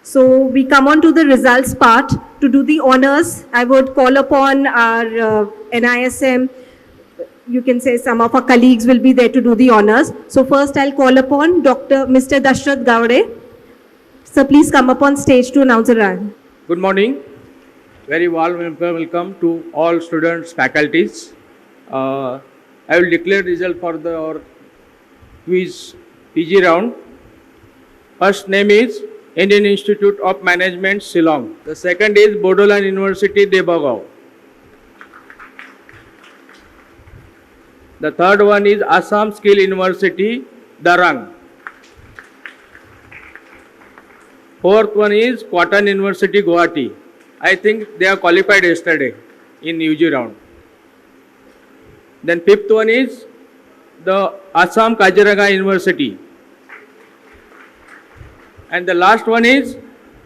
So we come on to the results part. To do the honors, I would call upon our NISM. You can say some of our colleagues will be there to do the honors. So first I'll call upon Mr. Dashrath Gowde. So please come up on stage to announce the rank. Good morning. Very warm welcome to all students, faculties. I will declare result for our quiz PG round. First name is Indian Institute of Management, Shillong. The second is Bodoland University, Debagaon. The third one is Assam Skill University, Darang. Fourth one is Cotton University, Guwahati. I think they are qualified yesterday in UG round. Then fifth one is the Assam Kaziranga University. And the last one is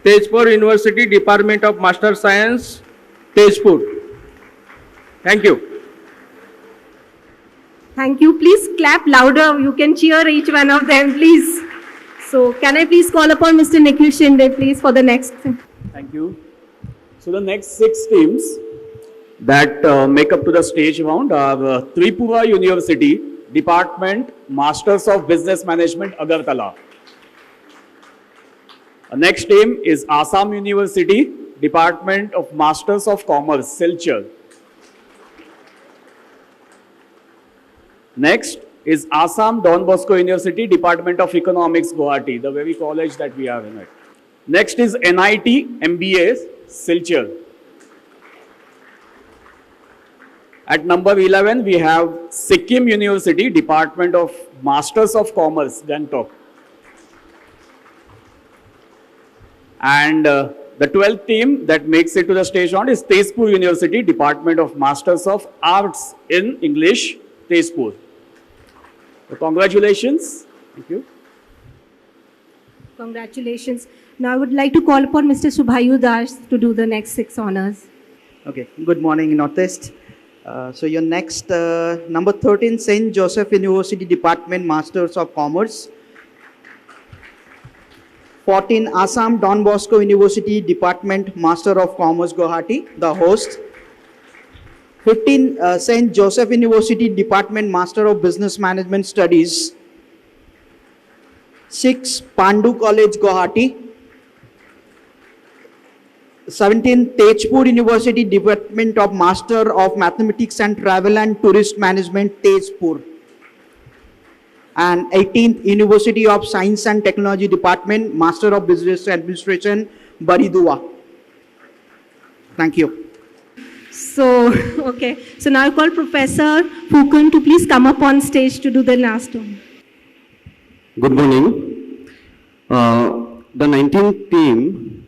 Tezpur University, Department of Master Science, Tezpur. Thank you. Thank you. Please clap louder. You can cheer each one of them, please. So can I please call upon Mr. Nikhil Shinde, please, for the next. Thank you. So the next 6 teams that make up to the stage round are Tripura University, Department, Masters of Business Management, Agartala. Next team is Assam University, Department of Masters of Commerce, Silchar. Next is Assam Don Bosco University, Department of Economics, Guwahati, the very college that we are in it. Next is NIT MBA, Silchar. At number 11, we have Sikkim University, Department of Masters of Commerce, Gangtok. And the 12th team that makes it to the stage round is Tezpur University, Department of Masters of Arts in English, Tezpur. So congratulations. Thank you. Congratulations. Now I would like to call upon Mr. Subhayu Das to do the next 6 honors. Okay, good morning, Northeast. So your next, number 13, St. Joseph University Department, Masters of Commerce. 14, Assam Don Bosco University Department, Master of Commerce, Guwahati, the host. 15, St. Joseph University Department, Master of Business Management Studies. 6, Pandu College, Guwahati. 17, Tezpur University Department of Master of Mathematics and Travel and Tourist Management, Tezpur. And 18th, University of Science and Technology Department, Master of Business Administration, Baridua. Thank you. So, okay. So now I call Professor Phukun to please come up on stage to do the last one. Good morning. The 19th team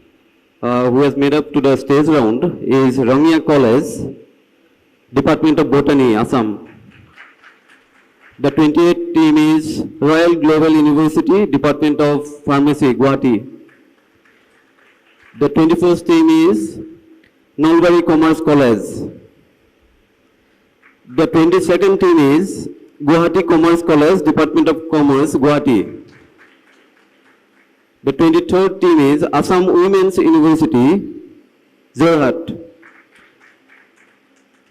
who has made up to the stage round is Rangya College, Department of Botany, Assam. The 28th team is Royal Global University, Department of Pharmacy, Guwahati. The 21st team is Nalbari Commerce College. The 22nd team is Guwahati Commerce College, Department of Commerce, Guwahati. The 23rd team is Assam Women's University, Jorhat.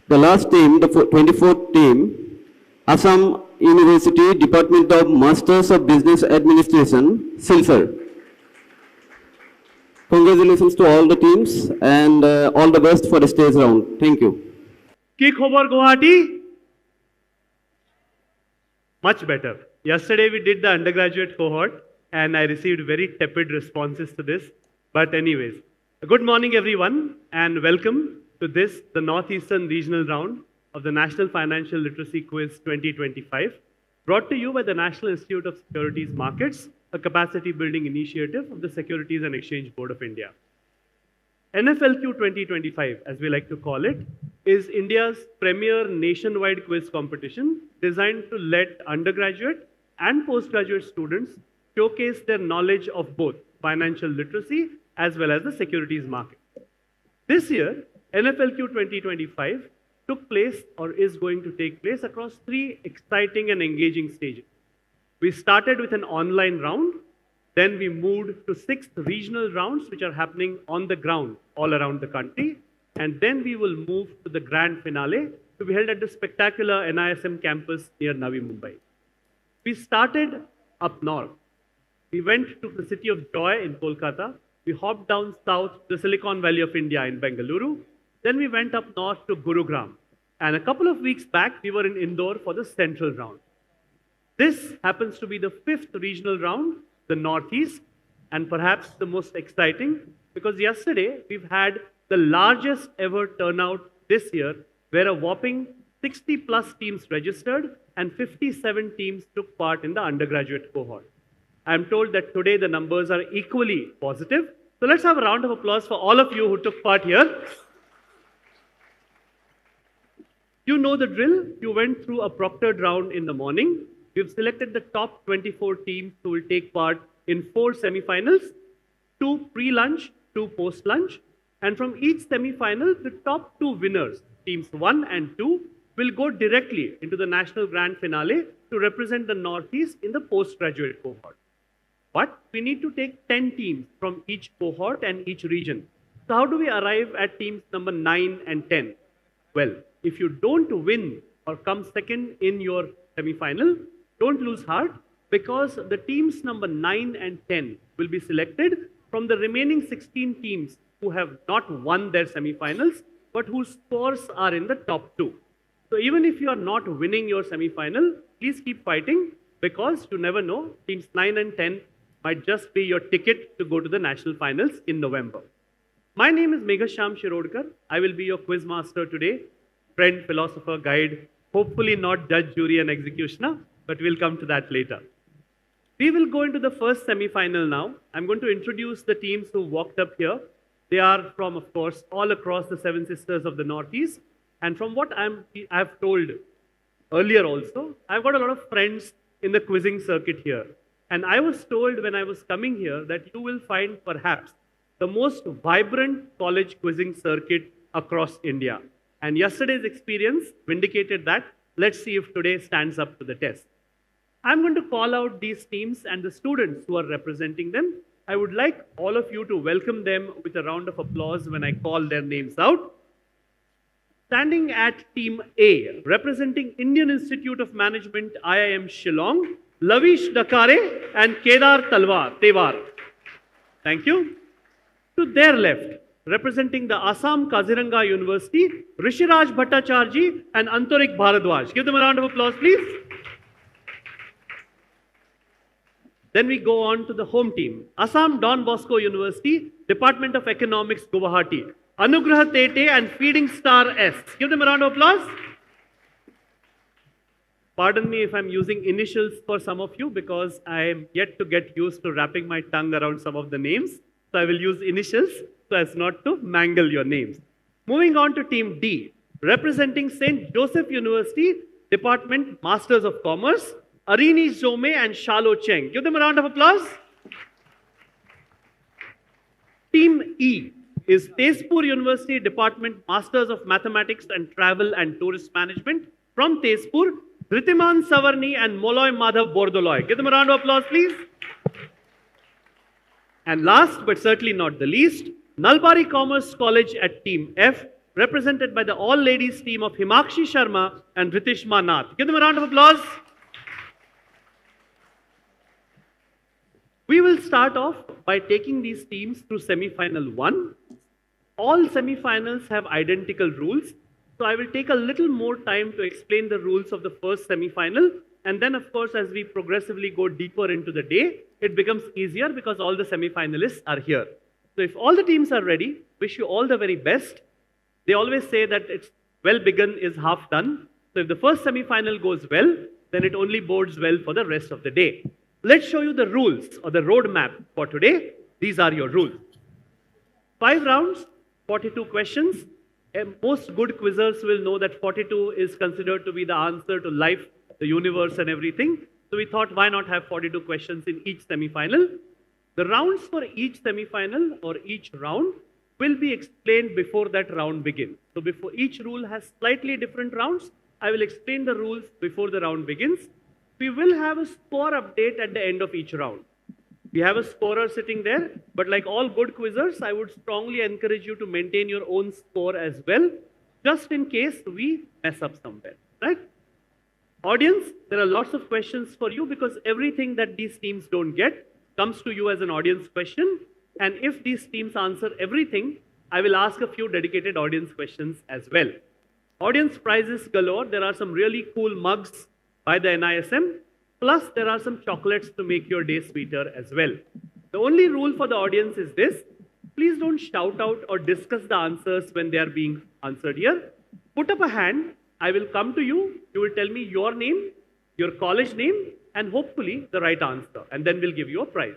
The last team, the 24th team, Assam University, Department of Masters of Business Administration, Silchar. Congratulations to all the teams and all the best for the stage round. Thank you. Ki khobar Guwahati? Much better. Yesterday we did the undergraduate cohort and I received very tepid responses to this. But anyways, good morning everyone and welcome to this, the Northeastern Regional Round of the National Financial Literacy Quiz 2025, brought to you by the National Institute of Securities Markets, a capacity building initiative of the Securities and Exchange Board of India. NFLQ 2025, as we like to call it, is India's premier nationwide quiz competition designed to let undergraduate and postgraduate students showcase their knowledge of both financial literacy as well as the securities market. This year, NFLQ 2025 took place or is going to take place across 3 exciting and engaging stages. We started with an online round Then we moved to 6 regional rounds, which are happening on the ground all around the country. And then we will move to the grand finale to be held at the spectacular NISM campus near Navi Mumbai. We started up north. We went to the city of Joy in Kolkata. We hopped down south to the Silicon Valley of India in Bengaluru. Then we went up north to Gurugram. And a couple of weeks back, we were in Indore for the central round. This happens to be the 5th regional round, the Northeast, and perhaps the most exciting, because yesterday we've had the largest ever turnout this year, where a whopping 60 plus teams registered and 57 teams took part in the undergraduate cohort. I'm told that today the numbers are equally positive. So let's have a round of applause for all of you who took part here. You know the drill. You went through a proctored round in the morning. We've selected the top 24 teams who will take part in 4 semifinals, 2 pre-lunch, 2 post-lunch. And from each semi-final, the top 2 winners, teams 1 and 2, will go directly into the national grand finale to represent the Northeast in the postgraduate cohort. But we need to take 10 teams from each cohort and each region. So how do we arrive at teams number 9 and 10? Well, if you don't win or come second in your semi-final, don't lose heart, because the teams number 9 and 10 will be selected from the remaining 16 teams who have not won their semifinals, but whose scores are in the top 2. So even if you are not winning your semifinal, please keep fighting, because you never know, teams 9 and 10 might just be your ticket to go to the national finals in November. My name is Meghasham Shirodkar. I will be your quiz master today, friend, philosopher, guide, hopefully not judge, jury and executioner, but we'll come to that later. We will go into the first semi-final now. I'm going to introduce the teams who walked up here. They are from, of course, all across the 7 sisters of the Northeast. And from what I've told earlier also, I've got a lot of friends in the quizzing circuit here. And I was told when I was coming here that you will find perhaps the most vibrant college quizzing circuit across India. And yesterday's experience vindicated that. Let's see if today stands up to the test. I'm going to call out these teams and the students who are representing them. I would like all of you to welcome them with a round of applause when I call their names out. Standing at Team A, representing Indian Institute of Management, IIM Shillong, Lavish Dakare and Kedar Tewar. Thank you. To their left, representing the Assam Kaziranga University, Rishiraj Bhattacharji and Antarik Bharadwaj. Give them a round of applause, please. Then we go on to the home team. Assam Don Bosco University, Department of Economics, Guwahati. Anugrah Tete and Feeding Star S. Give them a round of applause. Pardon me if I'm using initials for some of you, because I am yet to get used to wrapping my tongue around some of the names. So I will use initials so as not to mangle your names. Moving on to Team D, representing St. Joseph University, Department Masters of Commerce, Arini Zome and Shalo Cheng. Give them a round of applause. Team E is Tezpur University Department Masters of Mathematics and Travel and Tourist Management. From Tezpur, Ritiman Savarni and Moloy Madhav Bordoloy. Give them a round of applause, please. And last but certainly not the least, Nalbari Commerce College at Team F, represented by the all-ladies team of Himakshi Sharma and Ritishma Nath. Give them a round of applause. We will start off by taking these teams through semi-final 1. All semi-finals have identical rules, so I will take a little more time to explain the rules of the first semi-final, and then of course as we progressively go deeper into the day, it becomes easier because all the semi-finalists are here. So if all the teams are ready, wish you all the very best. They always say that it's well begun is half done. So if the first semi-final goes well, then it only bodes well for the rest of the day. Let's show you the rules or the roadmap for today. These are your rules. 5 rounds, 42 questions. And most good quizzers will know that 42 is considered to be the answer to life, the universe and everything. So we thought, why not have 42 questions in each semi-final? The rounds for each semi-final or each round will be explained before that round begins. So before each rule has slightly different rounds, I will explain the rules before the round begins. We will have a score update at the end of each round. We have a scorer sitting there, but like all good quizzers, I would strongly encourage you to maintain your own score as well, just in case we mess up somewhere, right? Audience, there are lots of questions for you because everything that these teams don't get comes to you as an audience question. And if these teams answer everything, I will ask a few dedicated audience questions as well. Audience prizes galore. There are some really cool mugs by the NISM. Plus, there are some chocolates to make your day sweeter as well. The only rule for the audience is this. Please don't shout out or discuss the answers when they are being answered here. Put up a hand. I will come to you. You will tell me your name, your college name, and hopefully the right answer. And then we'll give you a prize.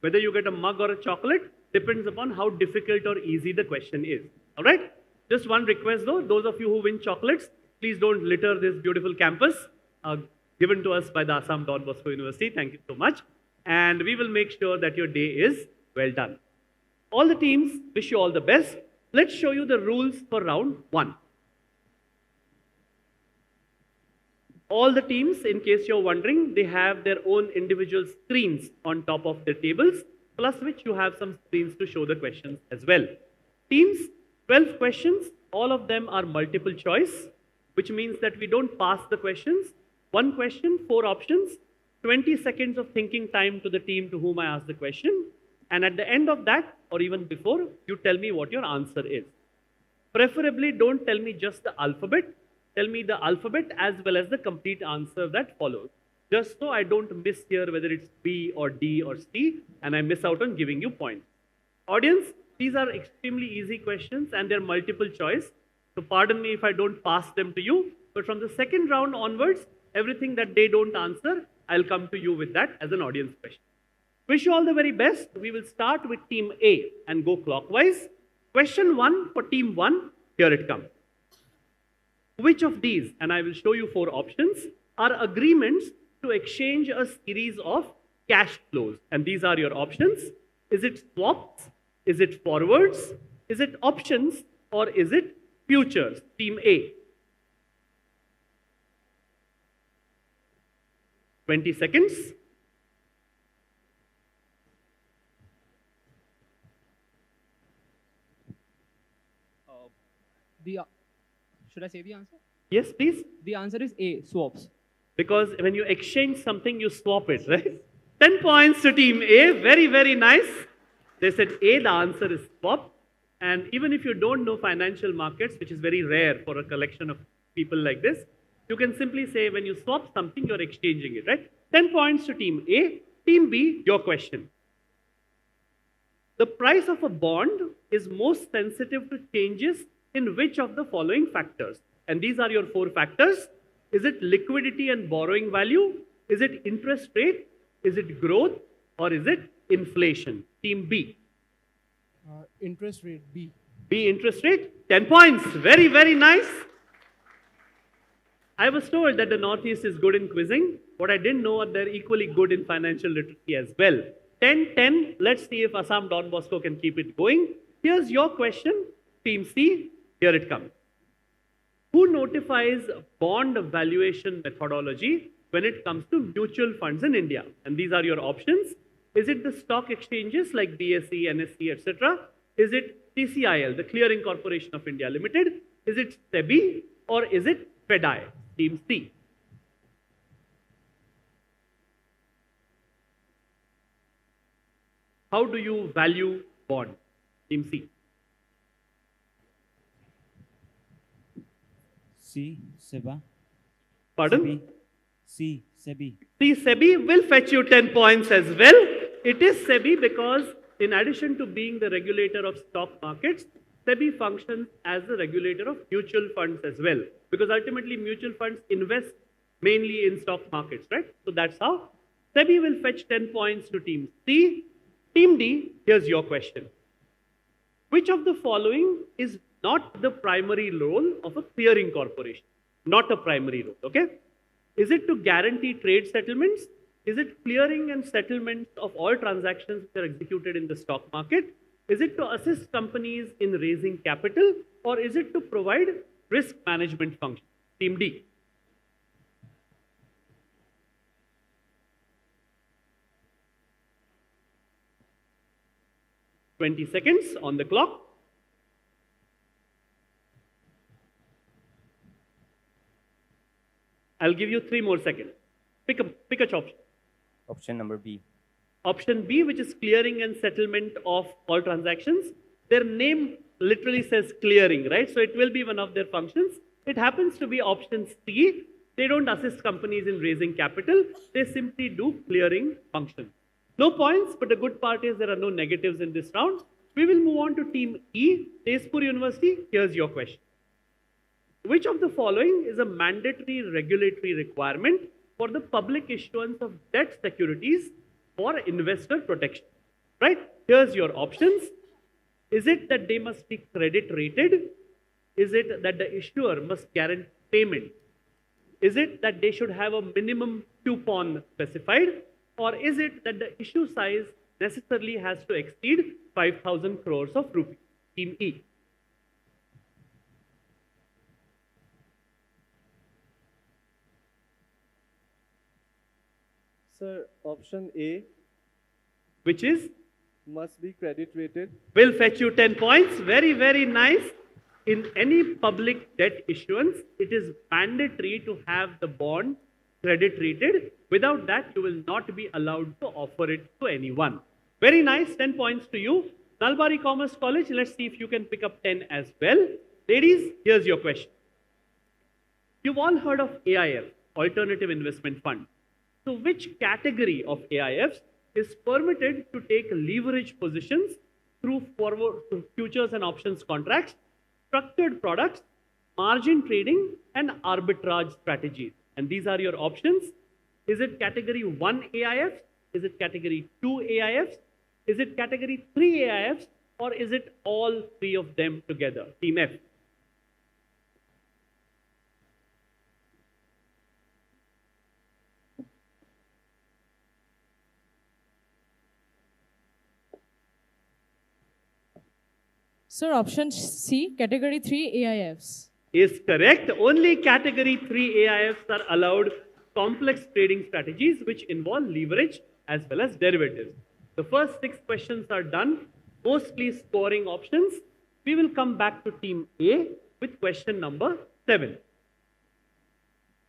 Whether you get a mug or a chocolate depends upon how difficult or easy the question is. All right? Just one request though. Those of you who win chocolates, please don't litter this beautiful campus. Given to us by the Assam Bosco University. Thank you so much. And we will make sure that your day is well done. All the teams, wish you all the best. Let's show you the rules for round 1. All the teams, in case you're wondering, they have their own individual screens on top of their tables, plus which you have some screens to show the questions as well. Teams, 12 questions, all of them are multiple choice, which means that we don't pass the questions. One question, 4 options, 20 seconds of thinking time to the team to whom I ask the question. And at the end of that, or even before, you tell me what your answer is. Preferably, don't tell me just the alphabet. Tell me the alphabet as well as the complete answer that follows. Just so I don't miss here whether it's B or D or C, and I miss out on giving you points. Audience, these are extremely easy questions and they're multiple choice. So pardon me if I don't pass them to you, but from the second round onwards, everything that they don't answer, I'll come to you with that as an audience question. Wish you all the very best. We will start with team A and go clockwise. Question 1 for team 1, here it comes. Which of these, and I will show you 4 options, are agreements to exchange a series of cash flows? And these are your options. Is it swaps? Is it forwards? Is it options? Or is it futures? Team A. 20 seconds. Should I say the answer? Yes, please. The answer is A, swaps. Because when you exchange something, you swap it, right? 10 points to team A. Very, very nice. They said A, the answer is swap. And even if you don't know financial markets, which is very rare for a collection of people like this, you can simply say when you swap something, you're exchanging it, right? 10 points to team A. Team B, your question. The price of a bond is most sensitive to changes in which of the following factors? And these are your 4 factors. Is it liquidity and borrowing value? Is it interest rate? Is it growth? Or is it inflation? Team B. Interest rate, B. B, interest rate. 10 points. Very, very nice. I was told that the Northeast is good in quizzing. What I didn't know, they're equally good in financial literacy as well. 10-10. Let's see if Assam Don Bosco can keep it going. Here's your question. Team C. Here it comes. Who notifies bond valuation methodology when it comes to mutual funds in India? And these are your options. Is it the stock exchanges like BSE, NSE, etc.? Is it CCIL, the Clearing Corporation of India Limited? Is it SEBI or is it FEDI? Team C. How do you value bond? Team C. C, SEBA. Pardon? C, SEBI. See, SEBI will fetch you 10 points as well. It is SEBI because in addition to being the regulator of stock markets, SEBI functions as the regulator of mutual funds as well. Because ultimately mutual funds invest mainly in stock markets, right? So that's how. SEBI will fetch 10 points to team C. Team D, here's your question. Which of the following is not the primary role of a clearing corporation? Not a primary role, okay? Is it to guarantee trade settlements? Is it clearing and settlement of all transactions that are executed in the stock market? Is it to assist companies in raising capital? Or is it to provide risk management function? Team D. 20 seconds on the clock. I'll give you 3 more seconds. Pick a option. Option number B. Option B, which is clearing and settlement of all transactions. Their name literally says clearing, right? So it will be one of their functions. It happens to be option C. They don't assist companies in raising capital. They simply do clearing function. No points, but the good part is there are no negatives in this round. We will move on to team E, Tezpur University. Here's your question. Which of the following is a mandatory regulatory requirement for the public issuance of debt securities for investor protection? Right? Here's your options. Is it that they must be credit rated? Is it that the issuer must guarantee payment? Is it that they should have a minimum coupon specified? Or is it that the issue size necessarily has to exceed 5,000 crores of rupees? Team E. Sir, option A Which is? must be credit rated. Will fetch you 10 points. Very, very nice. In any public debt issuance, it is mandatory to have the bond credit rated. Without that, you will not be allowed to offer it to anyone. Very nice. 10 points to you. Nalbari Commerce College, let's see if you can pick up 10 as well. Ladies, here's your question. You've all heard of AIF, Alternative Investment Fund. So which category of AIFs is permitted to take leverage positions through forward futures and options contracts, structured products, margin trading, and arbitrage strategies? And these are your options. Is it category 1 AIFs? Is it category 2 AIFs? Is it category 3 AIFs? Or is it all 3 of them together? Team F. Sir, option C, category 3 AIFs. Is correct. Only category 3 AIFs are allowed complex trading strategies which involve leverage as well as derivatives. The first 6 questions are done, mostly scoring options. We will come back to team A with question number 7.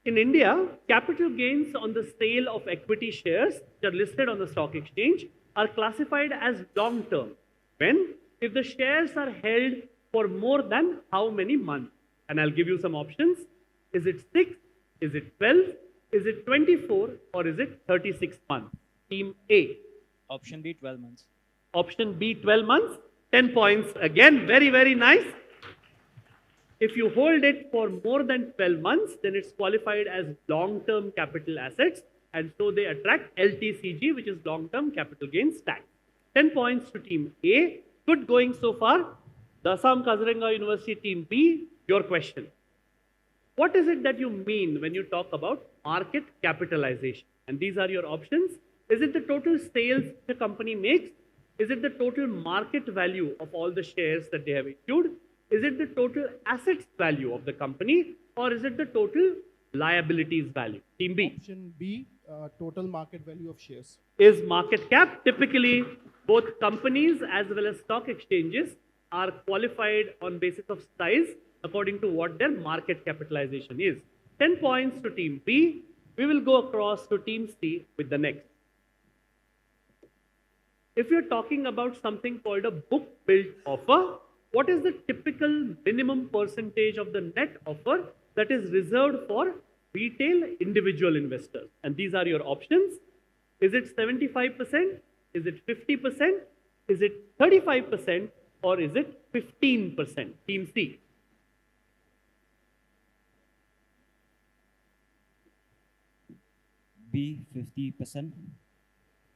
In India, capital gains on the sale of equity shares which are listed on the stock exchange are classified as long term. When? If the shares are held for more than how many months? And I'll give you some options. Is it 6? Is it 12? Is it 24? Or is it 36 months? Team A. Option B, 12 months. Option B, 12 months. 10 points. Again, very, very nice. If you hold it for more than 12 months, then it's qualified as long-term capital assets. And so they attract LTCG, which is long-term capital gains tax. 10 points to team A. Good going so far. The Assam Kaziranga University team B, your question. What is it that you mean when you talk about market capitalization? And these are your options. Is it the total sales the company makes? Is it the total market value of all the shares that they have issued? Is it the total assets value of the company? Or is it the total liabilities value? Team B. Option B, total market value of shares. Is market cap. Typically, both companies as well as stock exchanges are qualified on basis of size according to what their market capitalization is. 10 points to team B. We will go across to team C with the next. If you're talking about something called a book build offer, what is the typical minimum percentage of the net offer that is reserved for retail individual investors? And these are your options. Is it 75%? Is it 50%? Is it 35%? Or is it 15%? Team C. B, 50%.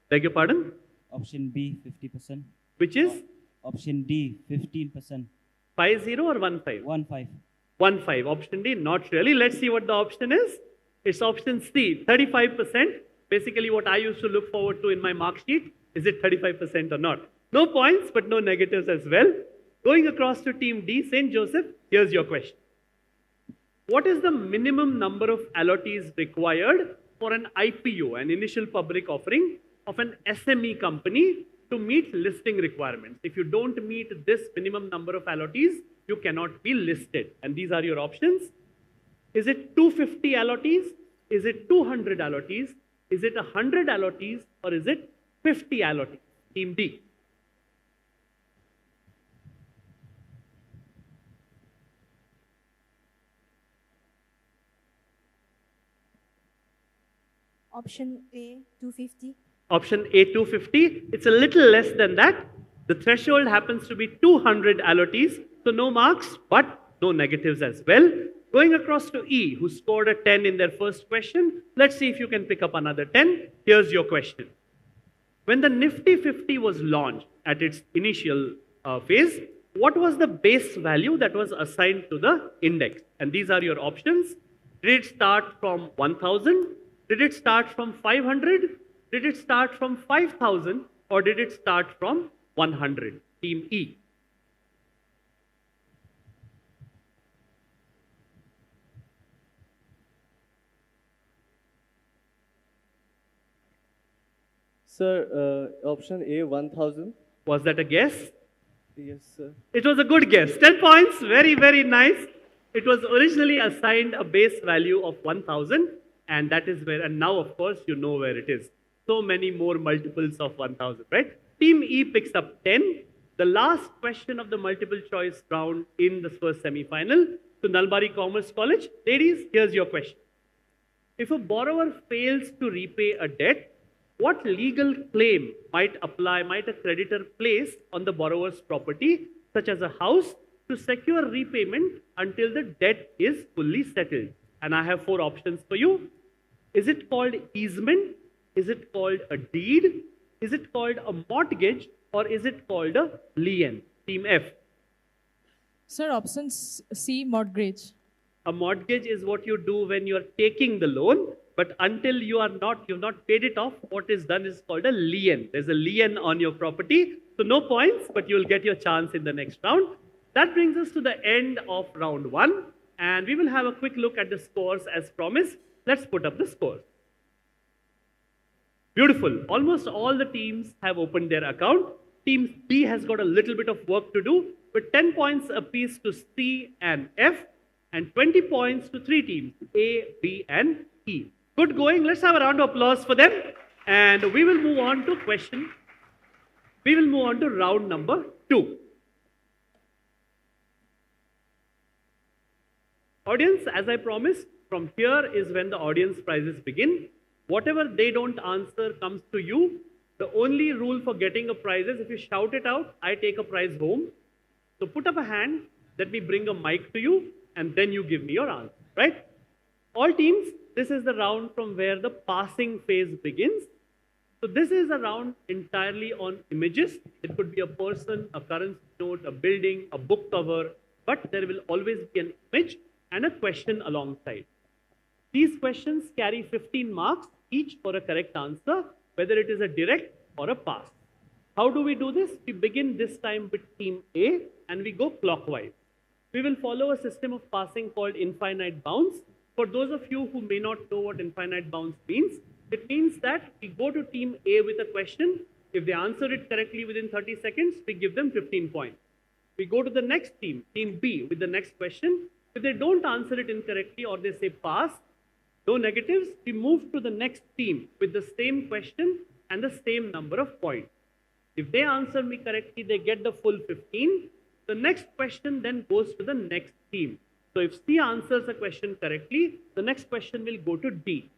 Beg your pardon? Option B, 50%. Which is? Option D, 15%. 50 or 15? 15. 15. Option D, not really. Let's see what the option is. It's option C, 35%. Basically what I used to look forward to in my mark sheet. Is it 35% or not? No points, but no negatives as well. Going across to team D, St. Joseph, here's your question. What is the minimum number of allottees required for an IPO, an initial public offering of an SME company to meet listing requirements. If you don't meet this minimum number of allottees, you cannot be listed. And these are your options. Is it 250 allottees? Is it 200 allottees? Is it 100 allottees? Or is it 50 allottees? Team D. Option A, 250. Option A, 250. It's a little less than that. The threshold happens to be 200 allottees, so no marks, but no negatives as well. Going across to E, who scored a 10 in their first question. Let's see if you can pick up another 10. Here's your question. When the Nifty 50 was launched at its initial phase, what was the base value that was assigned to the index? And these are your options. Did it start from 1000? Did it start from 500? Did it start from 5000? Or did it start from 100? Team E. Sir, option A, 1000. Was that a guess? Yes, sir. It was a good guess. 10 points. Very, very nice. It was originally assigned a base value of 1000. And that is where, and now of course you know where it is. So many more multiples of 1000, right? Team E picks up 10. The last question of the multiple choice round in the first semi-final to Nalbari Commerce College. Ladies, here's your question. If a borrower fails to repay a debt, what legal claim might a creditor place on the borrower's property, such as a house, to secure repayment until the debt is fully settled? And I have 4 options for you. Is it called easement? Is it called a deed? Is it called a mortgage? Or is it called a lien? Team F. Sir, option C, mortgage. A mortgage is what you do when you are taking the loan, but until you've not paid it off, what is done is called a lien. There's a lien on your property. So no points, but you'll get your chance in the next round. That brings us to the end of round 1. And we will have a quick look at the scores as promised. Let's put up the scores. Beautiful. Almost all the teams have opened their account. Team B has got a little bit of work to do, with 10 points apiece to C and F, and 20 points to 3 teams, A, B, and E. Good going. Let's have a round of applause for them. And we will move on to round number 2. Audience, as I promised, from here is when the audience prizes begin. Whatever they don't answer comes to you. The only rule for getting a prize is if you shout it out, I take a prize home. So put up a hand, let me bring a mic to you, and then you give me your answer, right? All teams, this is the round from where the passing phase begins. So this is a round entirely on images. It could be a person, a currency note, a building, a book cover, but there will always be an image and a question alongside. These questions carry 15 marks each for a correct answer, whether it is a direct or a pass. How do we do this? We begin this time with team A and we go clockwise. We will follow a system of passing called infinite bounds. For those of you who may not know what infinite bounds means, it means that we go to team A with a question. If they answer it correctly within 30 seconds, we give them 15 points. We go to the next team, team B, with the next question. If they don't answer it incorrectly or they say pass, no negatives, we move to the next team with the same question and the same number of points. If they answer me correctly, they get the full 15. The next question then goes to the next team. So if C answers a question correctly, the next question will go to D.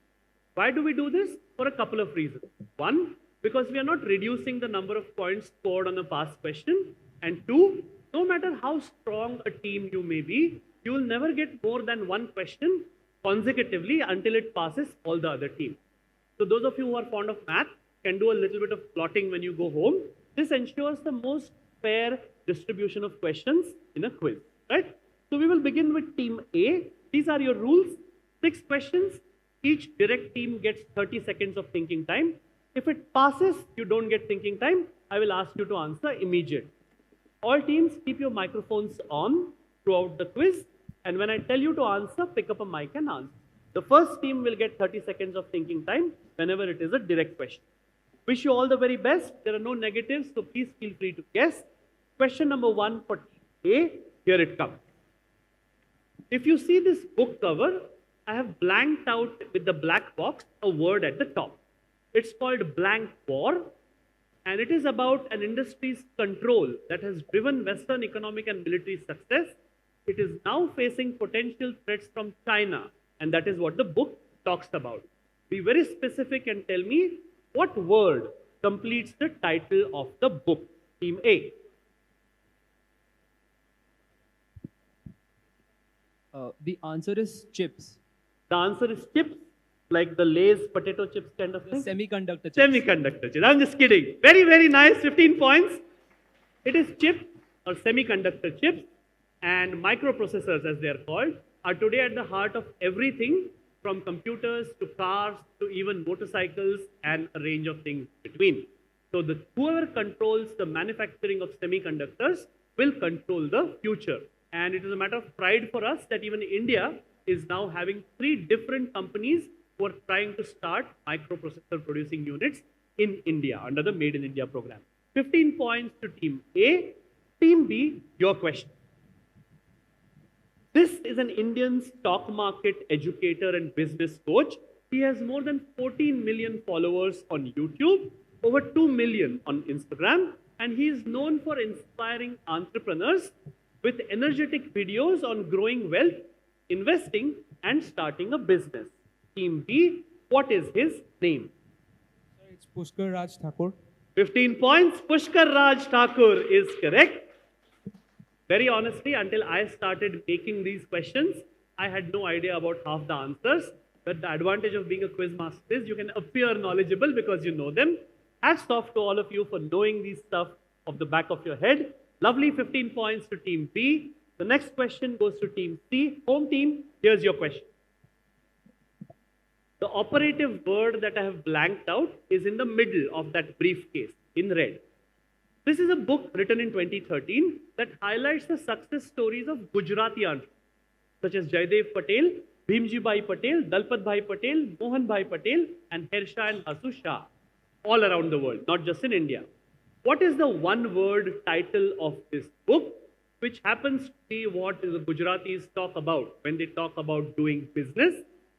Why do we do this? For a couple of reasons. One, because we are not reducing the number of points scored on a past question. And 2, no matter how strong a team you may be, you will never get more than one question consecutively until it passes all the other teams. So those of you who are fond of math can do a little bit of plotting when you go home. This ensures the most fair distribution of questions in a quiz, right? So we will begin with team A. These are your rules. 6 questions. Each direct team gets 30 seconds of thinking time. If it passes, you don't get thinking time. I will ask you to answer immediate. All teams, keep your microphones on throughout the quiz. And when I tell you to answer, pick up a mic and answer. The first team will get 30 seconds of thinking time whenever it is a direct question. Wish you all the very best. There are no negatives, so please feel free to guess. Question number 1 for team A, here it comes. If you see this book cover, I have blanked out with the black box a word at the top. It's called blank war, and it is about an industry's control that has driven Western economic and military success. It is now facing potential threats from China, and that is what the book talks about. Be very specific and tell me what word completes the title of the book. Team A. The answer is chips. The answer is chips, like the Lay's potato chips kind of The thing? semiconductor chips. Semiconductor chips. I'm just kidding. Very, very nice. 15 points. It is chips or semiconductor chips, and microprocessors, as they are called, are today at the heart of everything from computers to cars to even motorcycles and a range of things between. So whoever controls the manufacturing of semiconductors will control the future. And it is a matter of pride for us that even India is now having 3 different companies who are trying to start microprocessor producing units in India under the Made in India program. 15 points to Team A. Team B, your question. This is an Indian stock market educator and business coach. He has more than 14 million followers on YouTube, over 2 million on Instagram, and he is known for inspiring entrepreneurs with energetic videos on growing wealth, investing, and starting a business. Team B, what is his name? Sir, it's Pushkar Raj Thakur. 15 points. Pushkar Raj Thakur is correct. Very honestly, until I started making these questions, I had no idea about half the answers. But the advantage of being a quiz master is you can appear knowledgeable because you know them. Hats off to all of you for knowing these stuff off the back of your head. Lovely 15 points to Team B. The next question goes to Team C. Home team, here's your question. The operative word that I have blanked out is in the middle of that briefcase in red. This is a book written in 2013 that highlights the success stories of Gujarati entrepreneurs such as Jaidev Patel, Bhimji Bhai Patel, Dalpat Bhai Patel, Mohan Bhai Patel, and Harsha and Hasu Shah, all around the world, not just in India. What is the one-word title of this book, which happens to be what the Gujaratis talk about when they talk about doing business?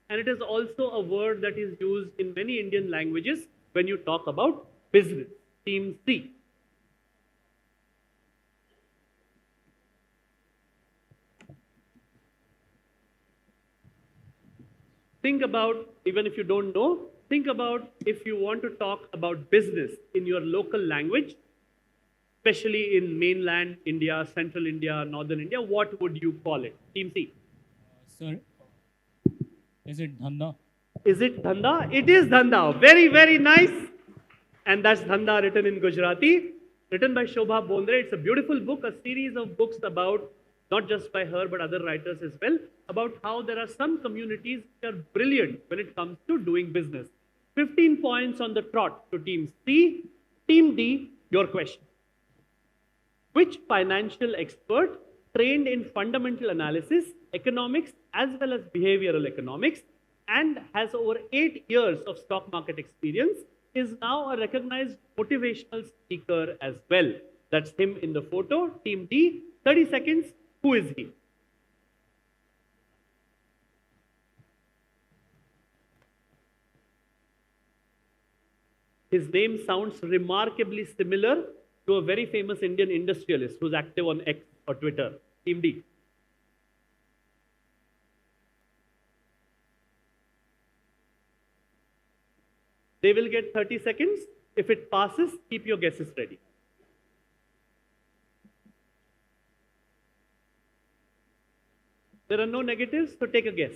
And it is also a word that is used in many Indian languages when you talk about business. Team C. Think about, even if you don't know, think about if you want to talk about business in your local language, especially in mainland India, central India, northern India, what would you call it? Team C. Sir, is it Dhanda? Is it Dhanda? It is Dhanda. Very, very nice. And that's Dhanda written in Gujarati, written by Shobha Bondre. It's a beautiful book, a series of books about, not just by her, but other writers as well, about how there are some communities which are brilliant when it comes to doing business. 15 points on the trot to Team C. Team D, your question. Which financial expert trained in fundamental analysis, economics, as well as behavioral economics, and has over 8 years of stock market experience, is now a recognized motivational speaker as well? That's him in the photo. Team D, 30 seconds. Who is he? His name sounds remarkably similar to a very famous Indian industrialist who's active on X or Twitter. Team D. They will get 30 seconds. If it passes, keep your guesses ready. There are no negatives, so take a guess.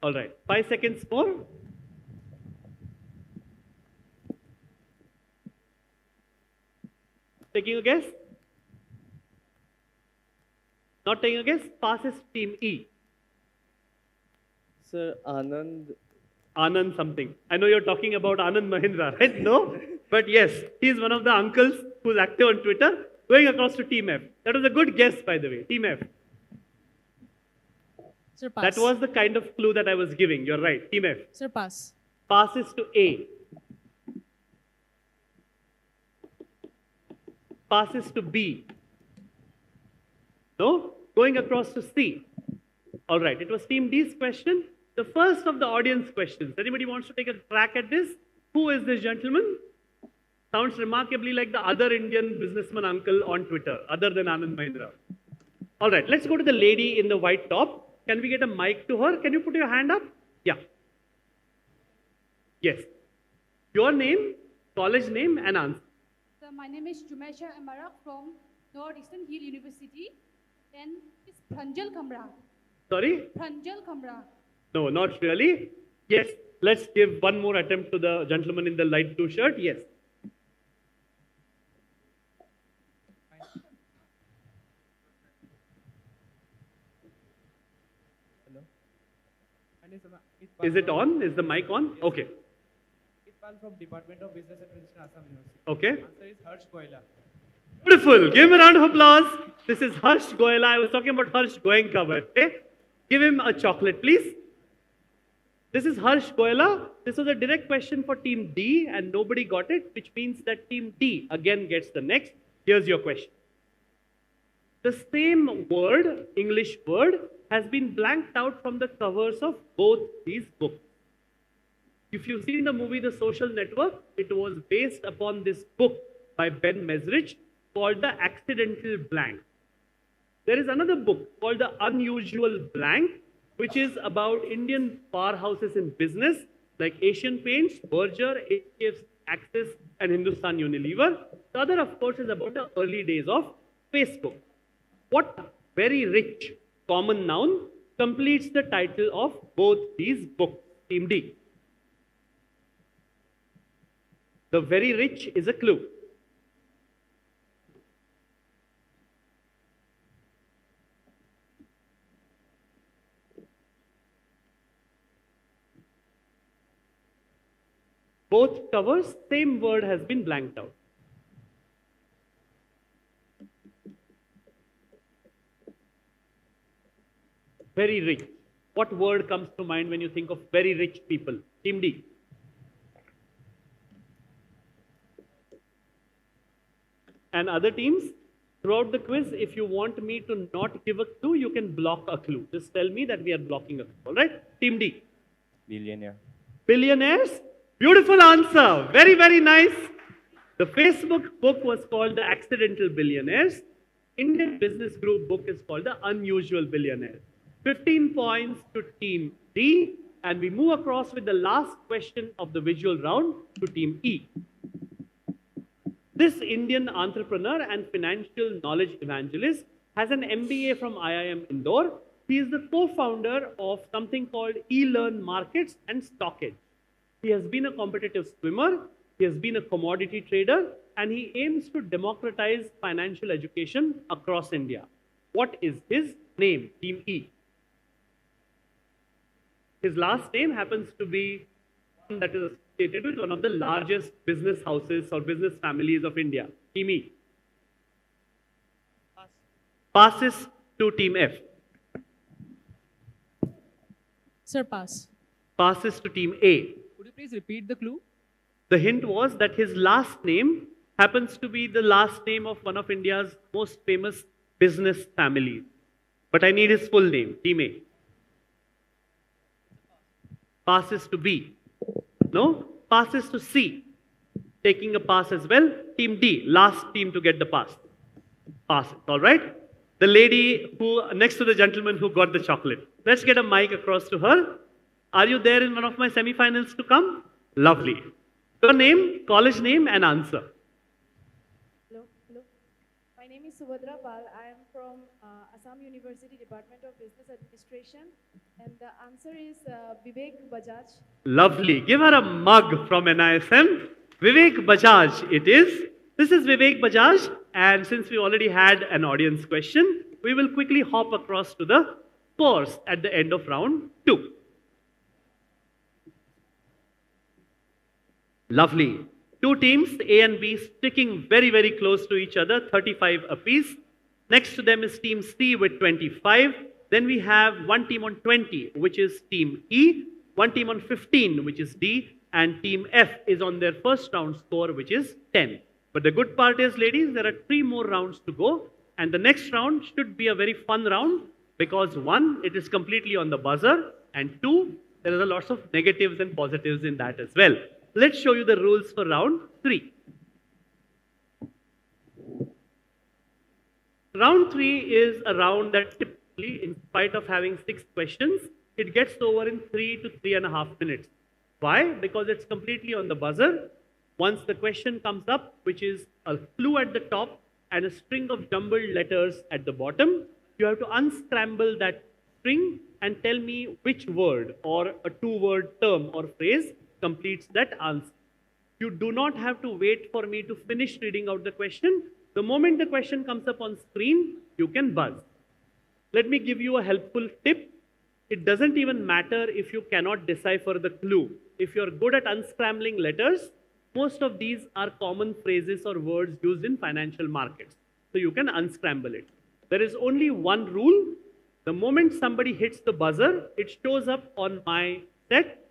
All right, 5 seconds more. Taking a guess? Not taking a guess? Passes Team E. Sir, Anand. Anand something. I know you're talking about Anand Mahindra, right? No? But yes, he's one of the uncles who's active on Twitter. Going across to Team F. That was a good guess, by the way. Team F. Sir, That pass. was the kind of clue that I was giving. You're right. Team F. Sir, pass. Passes to A. Passes to B. No? Going across to C. All right. It was Team D's question. The first of the audience questions. Anybody wants to take a crack at this? Who is this gentleman? Sounds remarkably like the other Indian businessman uncle on Twitter, other than Anand Mahindra. All right. Let's go to the lady in the white top. Can we get a mic to her? Can you put your hand up? Yeah. Yes. Your name, college name, and answer. So my name is Jumaisha Amara from Northeastern Hill University, and it's Pranjal Kamra. Sorry? Pranjal Kamra. No, not really. Yes. Let's give one more attempt to the gentleman in the light blue shirt. Yes. Is it on? Is the mic on? Okay. From Department of Business Administration, Assam University. Okay. Answer is Harsh Goela. Beautiful. Give him a round of applause. This is Harsh Goela. I was talking about Harsh Goenka, okay? Give him a chocolate, please. This is Harsh Goela. This was a direct question for Team D and nobody got it, which means that Team D again gets the next. Here's your question. The same word, English word, has been blanked out from the covers of both these books. If you've seen the movie The Social Network, it was based upon this book by Ben Mesrich called The Accidental Blank. There is another book called The Unusual Blank, which is about Indian powerhouses in business like Asian Paints, Berger, HDFC Axis, and Hindustan Unilever. The other, of course, is about the early days of Facebook. What very rich common noun completes the title of both these books? Team D. The very rich is a clue. Both covers, same word has been blanked out. Very rich. What word comes to mind when you think of very rich people? Team D. And other teams, throughout the quiz, if you want me to not give a clue, you can block a clue. Just tell me that we are blocking a clue, all right? Team D. Billionaire. Billionaires? Beautiful answer. Very, very nice. The Facebook book was called The Accidental Billionaires. Indian Business Group book is called The Unusual Billionaires. 15 points to Team D. And we move across with the last question of the visual round to Team E. This Indian entrepreneur and financial knowledge evangelist has an MBA from IIM Indore. He is the co-founder of something called eLearn Markets and Stockage. He has been a competitive swimmer, he has been a commodity trader, and he aims to democratize financial education across India. What is his name? Team E. His last name happens to be one that is associated with one of the largest business houses or business families of India. Team E. Passes to Team F. Sir, pass. Passes to Team A. Could you please repeat the clue? The hint was that his last name happens to be the last name of one of India's most famous business families. But I need his full name. Team A. Passes to B. No? Passes to C. Taking a pass as well. Team D. Last team to get the pass. Passes. All right? The lady who next to the gentleman who got the chocolate. Let's get a mic across to her. Are you there in one of my semi-finals to come? Lovely. Your name, college name, and answer. Hello. My name is Subhadra Pal. I am from Assam University Department of Business Administration. And the answer is Vivek Bajaj. Lovely. Give her a mug from NISM. Vivek Bajaj it is. This is Vivek Bajaj. And since we already had an audience question, we will quickly hop across to the scores at the end of round 2. Lovely. Two teams, A and B, sticking very, very close to each other, 35 apiece. Next to them is Team C with 25. Then we have one team on 20, which is team E, one team on 15, which is D, and team F is on their first round score, which is 10. But the good part is, ladies, there are 3 more rounds to go, and the next round should be a very fun round because 1, it is completely on the buzzer, and 2, there are lots of negatives and positives in that as well. Let's show you the rules for round 3. Round 3 is a round that typically, in spite of having 6 questions, it gets over in 3 to 3.5 minutes. Why? Because it's completely on the buzzer. Once the question comes up, which is a clue at the top and a string of jumbled letters at the bottom, you have to unscramble that string and tell me which word or a 2-word term or phrase completes that answer. You do not have to wait for me to finish reading out the question. The moment the question comes up on screen, you can buzz. Let me give you a helpful tip. It doesn't even matter if you cannot decipher the clue. If you're good at unscrambling letters, most of these are common phrases or words used in financial markets. So you can unscramble it. There is only one rule. The moment somebody hits the buzzer, it shows up on my set.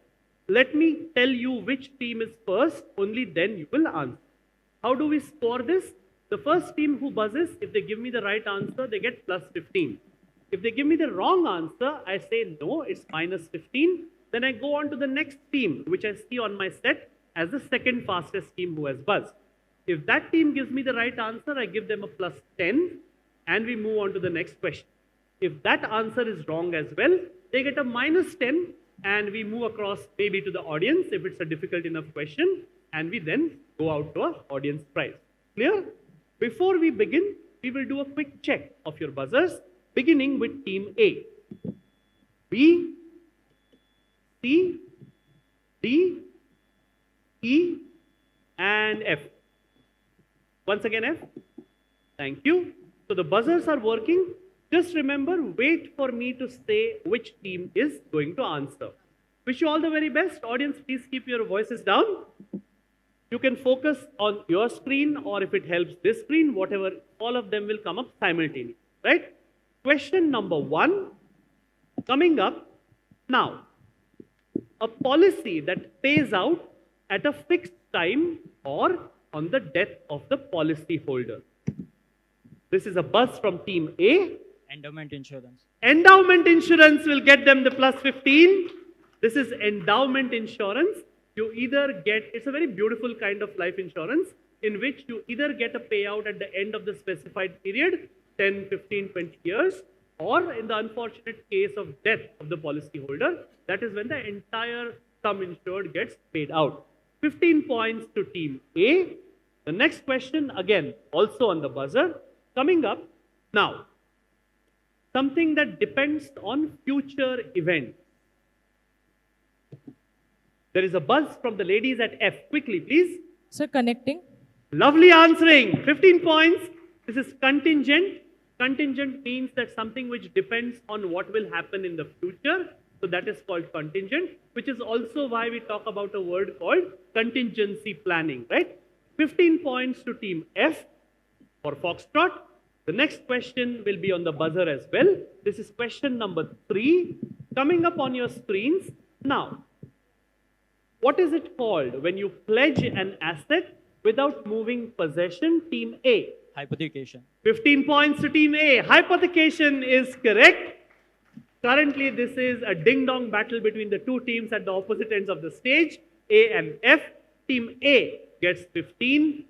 Let me tell you which team is first, only then you will answer. How do we score this? The first team who buzzes, if they give me the right answer, they get plus 15. If they give me the wrong answer, I say no, it's minus 15. Then I go on to the next team, which I see on my set as the second fastest team who has buzzed. If that team gives me the right answer, I give them a plus 10 and we move on to the next question. If that answer is wrong as well, they get a minus 10 and we move across maybe to the audience if it's a difficult enough question, and we then go out to our audience prize. Clear? Before we begin, we will do a quick check of your buzzers, beginning with team A. B, C, D, E, and F. Once again, F. Thank you. So the buzzers are working. Just remember, wait for me to say which team is going to answer. Wish you all the very best. Audience, please keep your voices down. You can focus on your screen, or if it helps this screen, whatever, all of them will come up simultaneously, right? Question number 1, coming up now. A policy that pays out at a fixed time or on the death of the policy holder. This is a buzz from team A. Endowment insurance. Endowment insurance will get them the plus 15. This is endowment insurance. You either get, it's a very beautiful kind of life insurance in which you either get a payout at the end of the specified period, 10, 15, 20 years, or in the unfortunate case of death of the policyholder, that is when the entire sum insured gets paid out. 15 points to team A. The next question, again, also on the buzzer, coming up now. Something that depends on future events. There is a buzz from the ladies at F. Quickly, please. Sir, connecting. Lovely answering. 15 points. This is contingent. Contingent means that something which depends on what will happen in the future. So that is called contingent, which is also why we talk about a word called contingency planning, right? 15 points to team F for Foxtrot. The next question will be on the buzzer as well. This is question number 3, coming up on your screens. Now, what is it called when you pledge an asset without moving possession? Team A. Hypothecation. 15 points to team A. Hypothecation is correct. Currently, this is a ding-dong battle between the two teams at the opposite ends of the stage, A and F. Team A gets 15,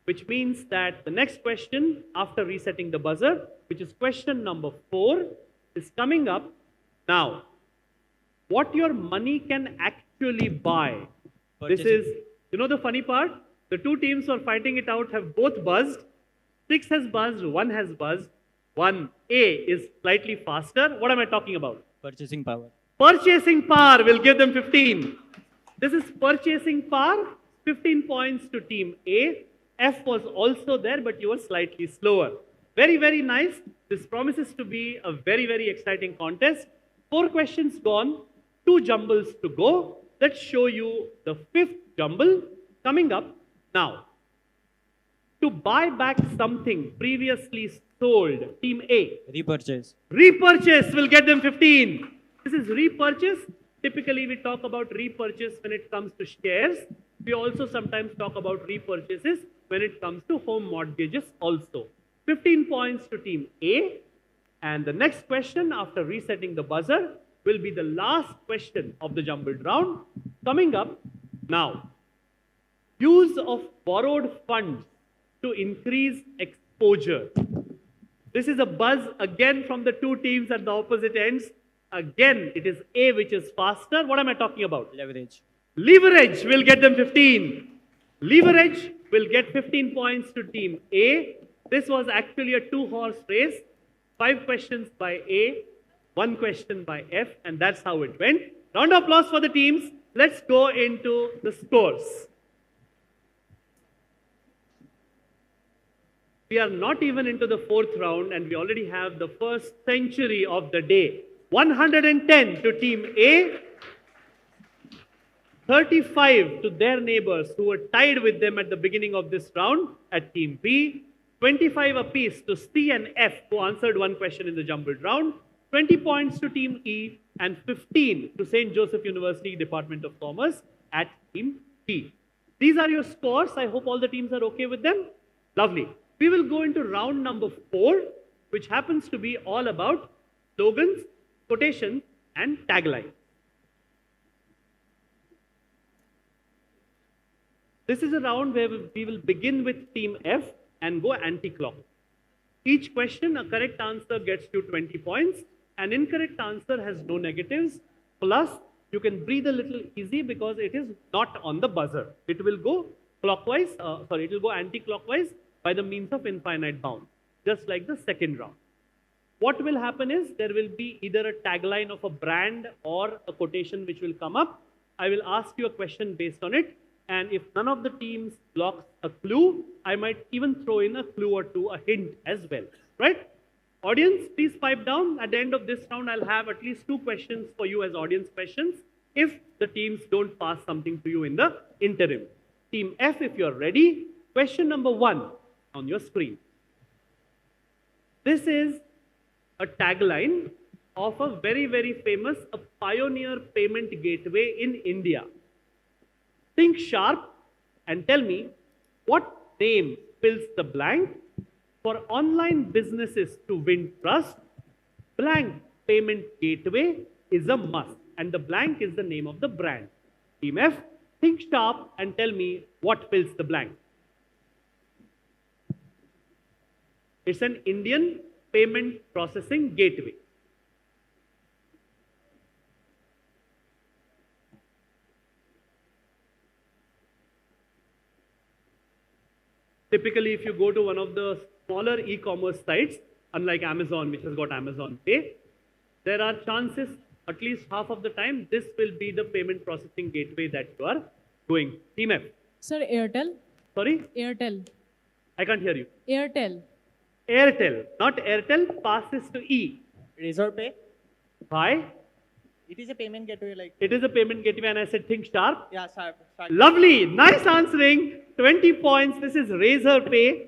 which means that the next question after resetting the buzzer, which is question number 4, is coming up now. What your money can actually buy. This is, you know the funny part? The two teams who are fighting it out have both buzzed. 6 has buzzed, 1 has buzzed. 1A is slightly faster. What am I talking about? Purchasing power. Purchasing power will give them 15. This is purchasing power, 15 points to team A. F was also there, but you were slightly slower. Very, very nice. This promises to be a very, very exciting contest. 4 questions gone, 2 jumbles to go. Let's show you the 5th jumble coming up now. To buy back something previously sold. Team A. Repurchase. Repurchase will get them 15. This is repurchase. Typically, we talk about repurchase when it comes to shares. We also sometimes talk about repurchases when it comes to home mortgages also. 15 points to Team A. And the next question after resetting the buzzer will be the last question of the jumbled round. Coming up now. Use of borrowed funds to increase exposure. This is a buzz again from the two teams at the opposite ends. Again, it is A which is faster. What am I talking about? Leverage. Leverage will get them 15. Leverage will get 15 points to Team A. This was actually a two-horse race. 5 questions by A, 1 question by F, and that's how it went. Round of applause for the teams. Let's go into the scores. We are not even into the 4th round, and we already have the first century of the day. 110 to Team A, 35 to their neighbors who were tied with them at the beginning of this round at Team B, 25 apiece to C and F who answered 1 question in the jumbled round, 20 points to Team E, and 15 to St. Joseph University Department of Commerce at Team D. These are your scores. I hope all the teams are okay with them. Lovely. We will go into round number 4, which happens to be all about slogans, quotations, and taglines. This is a round where we will begin with Team F and go anti-clockwise. Each question, a correct answer gets you 20 points. An incorrect answer has no negatives. Plus, you can breathe a little easy because it is not on the buzzer. It will go clockwise, it will go anti-clockwise by the means of infinite bounds, just like the second round. What will happen is there will be either a tagline of a brand or a quotation which will come up. I will ask you a question based on it. And if none of the teams blocks a clue, I might even throw in a clue or two, a hint as well, right? Audience, please pipe down. At the end of this round, I'll have at least 2 questions for you as audience questions if the teams don't pass something to you in the interim. Team F, if you're ready, question number 1 on your screen. This is a tagline of a very, very famous, a pioneer payment gateway in India. Think sharp and tell me what name fills the blank. For online businesses to win trust, blank payment gateway is a must, and the blank is the name of the brand. Team F, think sharp and tell me what fills the blank. It's an Indian payment processing gateway. Typically, if you go to one of the smaller e-commerce sites, unlike Amazon, which has got Amazon Pay, there are chances, at least half of the time, this will be the payment processing gateway that you are going. Team F. Sir, Airtel. Sorry? Airtel. I can't hear you. Airtel. Airtel, not Airtel, passes to E. Razor Pay. Why? It is a payment gateway like. It is a payment gateway, and I said think sharp. Yeah, sharp. Lovely, nice answering. 20 points. This is Razor Pay.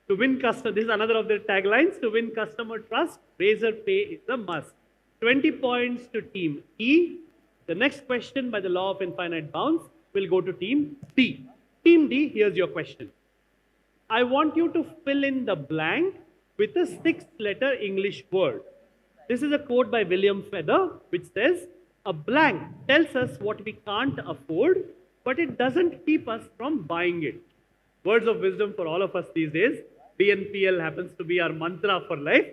To win customer, this is another of their taglines. To win customer trust, Razor Pay is a must. 20 points to Team E. The next question, by the law of infinite bounds, will go to Team D. Team D, here's your question. I want you to fill in the blank with a 6-letter English word. This is a quote by William Feather, which says, a blank tells us what we can't afford, but it doesn't keep us from buying it. Words of wisdom for all of us these days. BNPL happens to be our mantra for life.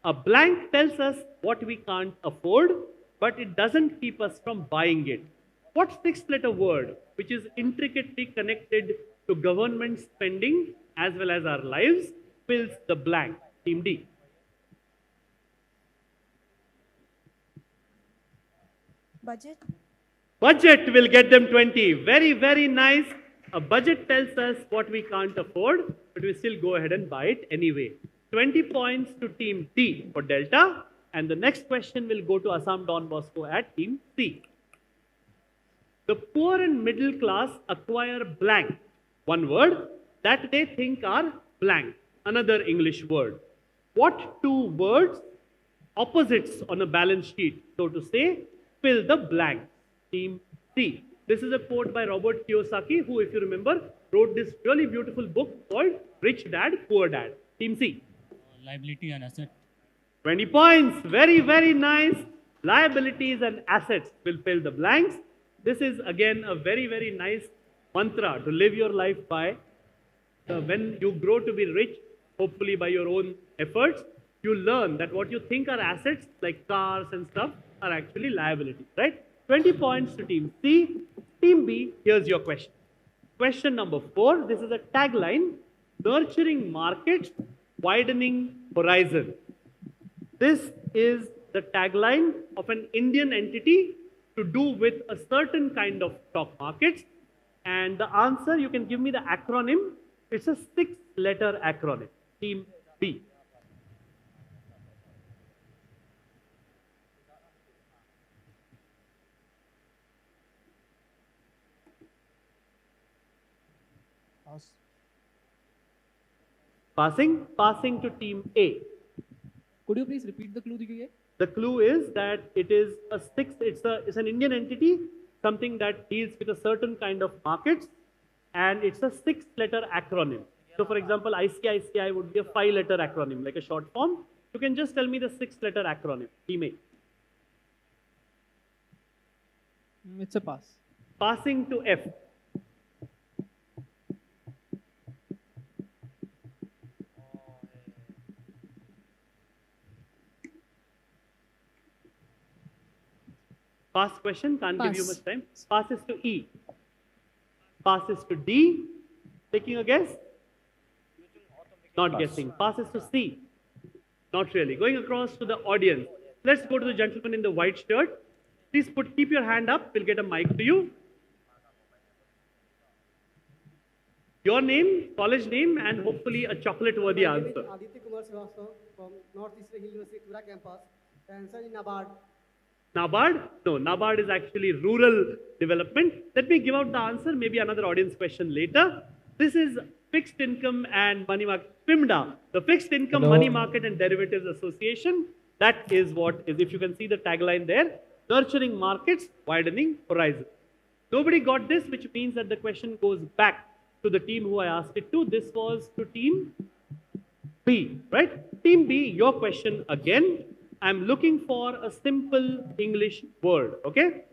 A blank tells us what we can't afford, but it doesn't keep us from buying it. What 6-letter word, which is intricately connected to government spending as well as our lives, fills the blank? Team D. Budget. Budget will get them 20. Very, very nice. A budget tells us what we can't afford, but we still go ahead and buy it anyway. 20 points to Team D for Delta. And the next question will go to Assam Don Bosco at Team C. The poor and middle class acquire blank. One word that they think are blank. Another English word. What two words, opposites on a balance sheet, so to say, fill the blank? Team C. This is a quote by Robert Kiyosaki, who, if you remember, wrote this really beautiful book called Rich Dad, Poor Dad. Team C. Liability and asset. 20 points. Very, very nice. Liabilities and assets will fill the blanks. This is again a very, very nice mantra to live your life by. When you grow to be rich, hopefully by your own efforts, you learn that what you think are assets, like cars and stuff, are actually liabilities, right? 20 points to Team C. Team B, here's your question. Question number 4. This is a tagline: nurturing markets, widening horizon. This is the tagline of an Indian entity to do with a certain kind of stock markets. And the answer, you can give me the acronym. It's a 6-letter acronym. Team B. Passing to Team A. Could you please repeat the clue that you gave? The clue is that it is it's an Indian entity, something that deals with a certain kind of markets, and it's a 6-letter acronym. So for example, ICICI would be a 5-letter acronym, like a short form. You can just tell me the 6-letter acronym. Team A. It's a pass. Passing to F. Pass question, can't give you much time. Passes to E. Passes to D. Taking a guess? Not guessing. Passes to C. Not really. Going across to the audience. Let's go to the gentleman in the white shirt. Please keep your hand up. We'll get a mic to you. Your name, college name, and hopefully a chocolate-worthy answer. Aditya Kumar Srivastava from Northeastern University, Pura campus. The answer is NABARD. NABARD? No, NABARD is actually rural development. Let me give out the answer, maybe another audience question later. This is Fixed Income and Money Market, FIMDA, the Fixed Income Money Market and Derivatives Association. That is what is, if you can see the tagline there, nurturing markets, widening horizon. Nobody got this, which means that the question goes back to the team who I asked it to. This was to Team B, right? Team B, your question again. I'm looking for a simple English word, okay?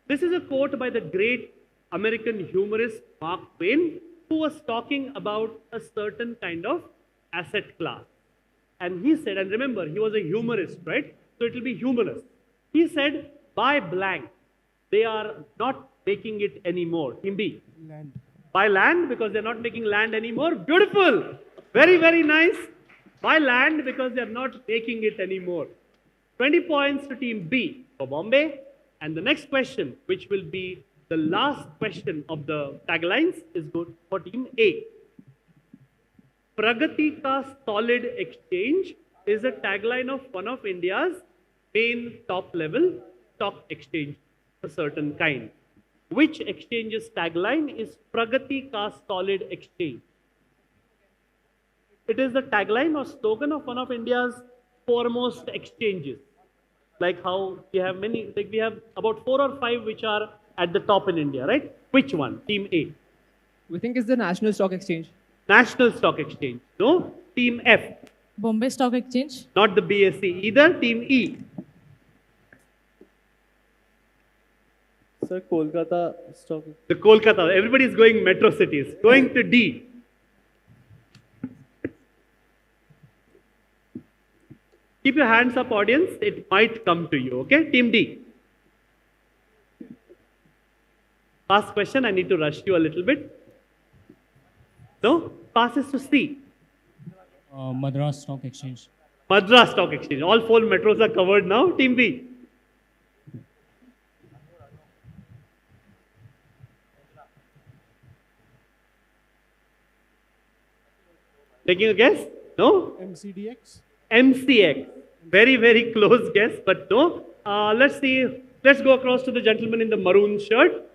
This is a quote by the great American humorist Mark Twain, who was talking about a certain kind of asset class. And he said, and remember, he was a humorist, right? So it will be humorous. He said, buy blank. They are not making it anymore. Team B. Land. Buy land because they're not making land anymore. Beautiful. Very, very nice. Buy land because they're not making it anymore. 20 points to Team B for Bombay. And the next question, which will be the last question of the taglines, is good for Team A. Pragati ka solid exchange is a tagline of one of India's main top-level stock exchange, a certain kind. Which exchange's tagline is Pragati ka solid exchange? It is the tagline or slogan of one of India's foremost exchanges. Like how we have many, like we have about 4 or 5 which are at the top in India, right? Which one? Team A. We think it's the National Stock Exchange. National Stock Exchange. No? Team F. Bombay Stock Exchange. Not the BSE either. Team E. Sir, Kolkata stock. The Kolkata. Everybody is going metro cities. Going to D. Keep your hands up, audience. It might come to you, okay? Team D. Last question. I need to rush you a little bit. No? Passes to C. Madras Stock Exchange. Madras Stock Exchange. All 4 metros are covered now. Team B. Taking a guess? No? MCDX. MCX. Very, very close guess, but no. Let's see. Let's go across to the gentleman in the maroon shirt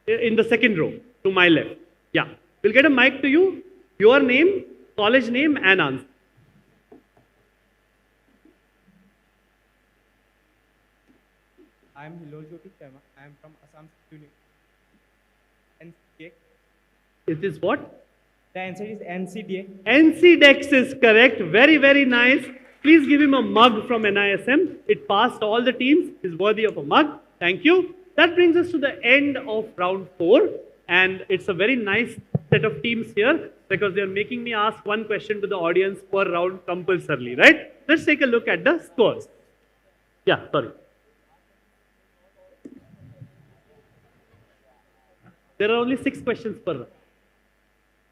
in the second row to my left. Yeah. We'll get a mic to you. Your name, college name, and answer. I am Hilojyoti Sharma. I am from Assam NCDEX. It is what? The answer is NCDEX. NCDEX is correct. Very, very nice. Please give him a mug from NISM. It passed all the teams. He's worthy of a mug. Thank you. That brings us to the end of round 4. And it's a very nice set of teams here because they're making me ask one question to the audience per round compulsorily, right? Let's take a look at the scores. Yeah, sorry. There are only 6 questions per round.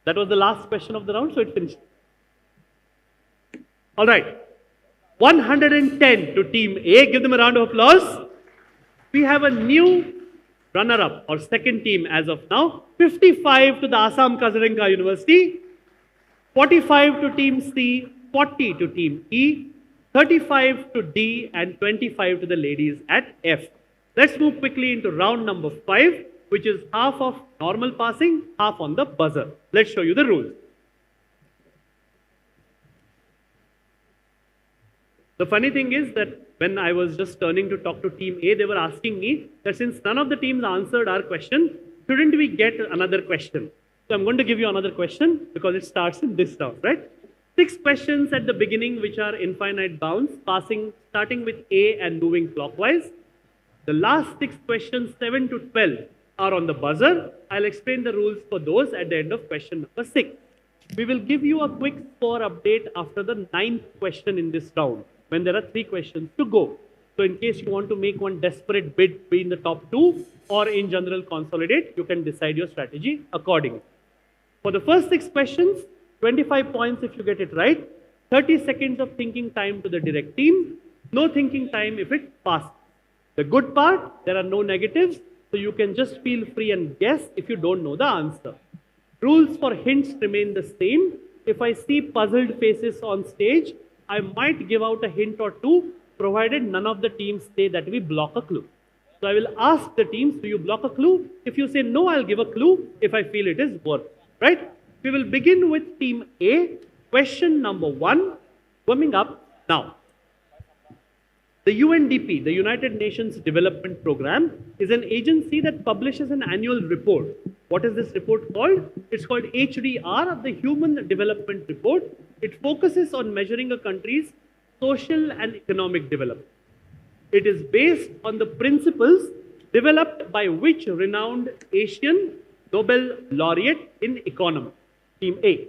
That was the last question of the round, so it finished. All right. 110 to Team A. Give them a round of applause. We have a new runner-up or second team as of now. 55 to the Assam Kazarenka University. 45 to Team C. 40 to Team E. 35 to D and 25 to the ladies at F. Let's move quickly into round number 5, which is half of normal passing, half on the buzzer. Let's show you the rules. The funny thing is that when I was just turning to talk to Team A, they were asking me that since none of the teams answered our question, shouldn't we get another question? So I'm going to give you another question because it starts in this round, right? 6 questions at the beginning which are infinite bounds, starting with A and moving clockwise. The last 6 questions, 7 to 12, are on the buzzer. I'll explain the rules for those at the end of question number 6. We will give you a quick score update after the 9th question in this round, when there are 3 questions to go. So in case you want to make one desperate bid between the top 2 or in general consolidate, you can decide your strategy accordingly. For the first 6 questions, 25 points if you get it right, 30 seconds of thinking time to the direct team, no thinking time if it passes. The good part, there are no negatives, so you can just feel free and guess if you don't know the answer. Rules for hints remain the same. If I see puzzled faces on stage, I might give out a hint or 2, provided none of the teams say that we block a clue. So I will ask the teams, do you block a clue? If you say no, I'll give a clue if I feel it is worth, right? We will begin with Team A. Question number 1, coming up now. The UNDP, the United Nations Development Programme, is an agency that publishes an annual report. What is this report called? It's called HDR, the Human Development Report. It focuses on measuring a country's social and economic development. It is based on the principles developed by which renowned Asian Nobel laureate in economics? Team A.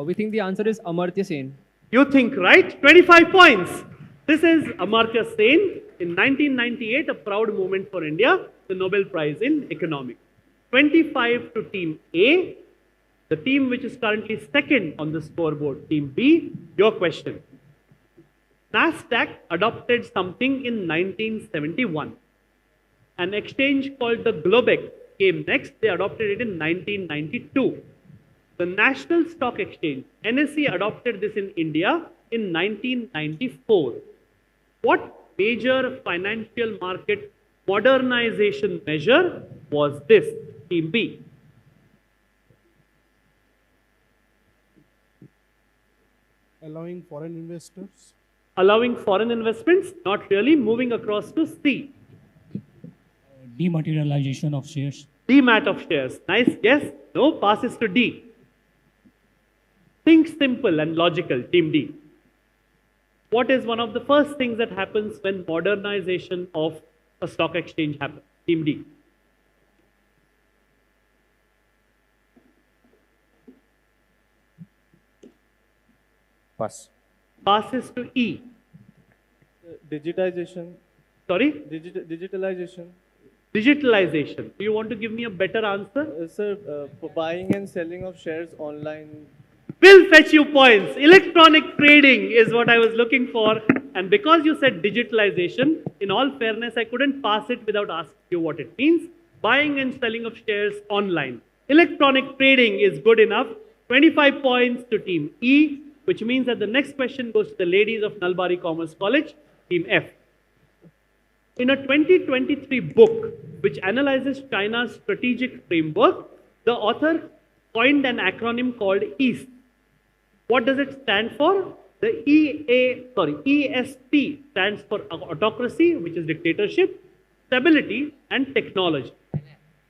We think the answer is Amartya Sen. You think right? 25 points. This is Amartya Sen. In 1998, a proud moment for India, the Nobel Prize in Economics. 25 to Team A, the team which is currently second on the scoreboard. Team B, your question. NASDAQ adopted something in 1971. An exchange called the Globex came next. They adopted it in 1992. The National Stock Exchange, NSE, adopted this in India in 1994. What major financial market modernization measure was this? Team B. Allowing foreign investors. Allowing foreign investments? Not really. Moving across to C. Dematerialization of shares. Demat of shares. Nice guess. No, passes to D. Think simple and logical, Team D. What is one of the first things that happens when modernization of a stock exchange happens? Team D. Pass. Passes to E. Digitization. Sorry? Digitalization. Digitalization. Do you want to give me a better answer? Sir, for buying and selling of shares online. Will fetch you points. Electronic trading is what I was looking for. And because you said digitalization, in all fairness, I couldn't pass it without asking you what it means. Buying and selling of shares online. Electronic trading is good enough. 25 points to Team E, which means that the next question goes to the ladies of Nalbari Commerce College, Team F. In a 2023 book, which analyzes China's strategic framework, the author coined an acronym called EAST. What does it stand for? EST stands for autocracy, which is dictatorship, stability, and technology.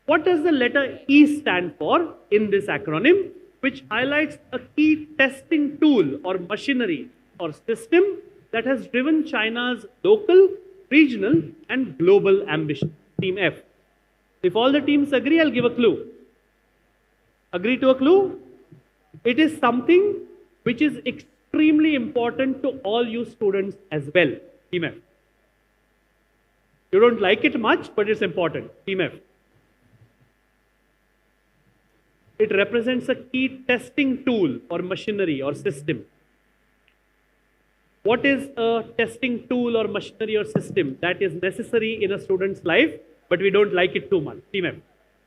What does the letter E stand for in this acronym, which highlights a key testing tool or machinery or system that has driven China's local, regional, and global ambition? Team F. If all the teams agree, I'll give a clue. Agree to a clue? It is something which is extremely important to all you students as well. Team F. You don't like it much, but it's important. Team F. It represents a key testing tool or machinery or system. What is a testing tool or machinery or system that is necessary in a student's life, but we don't like it too much? Team F.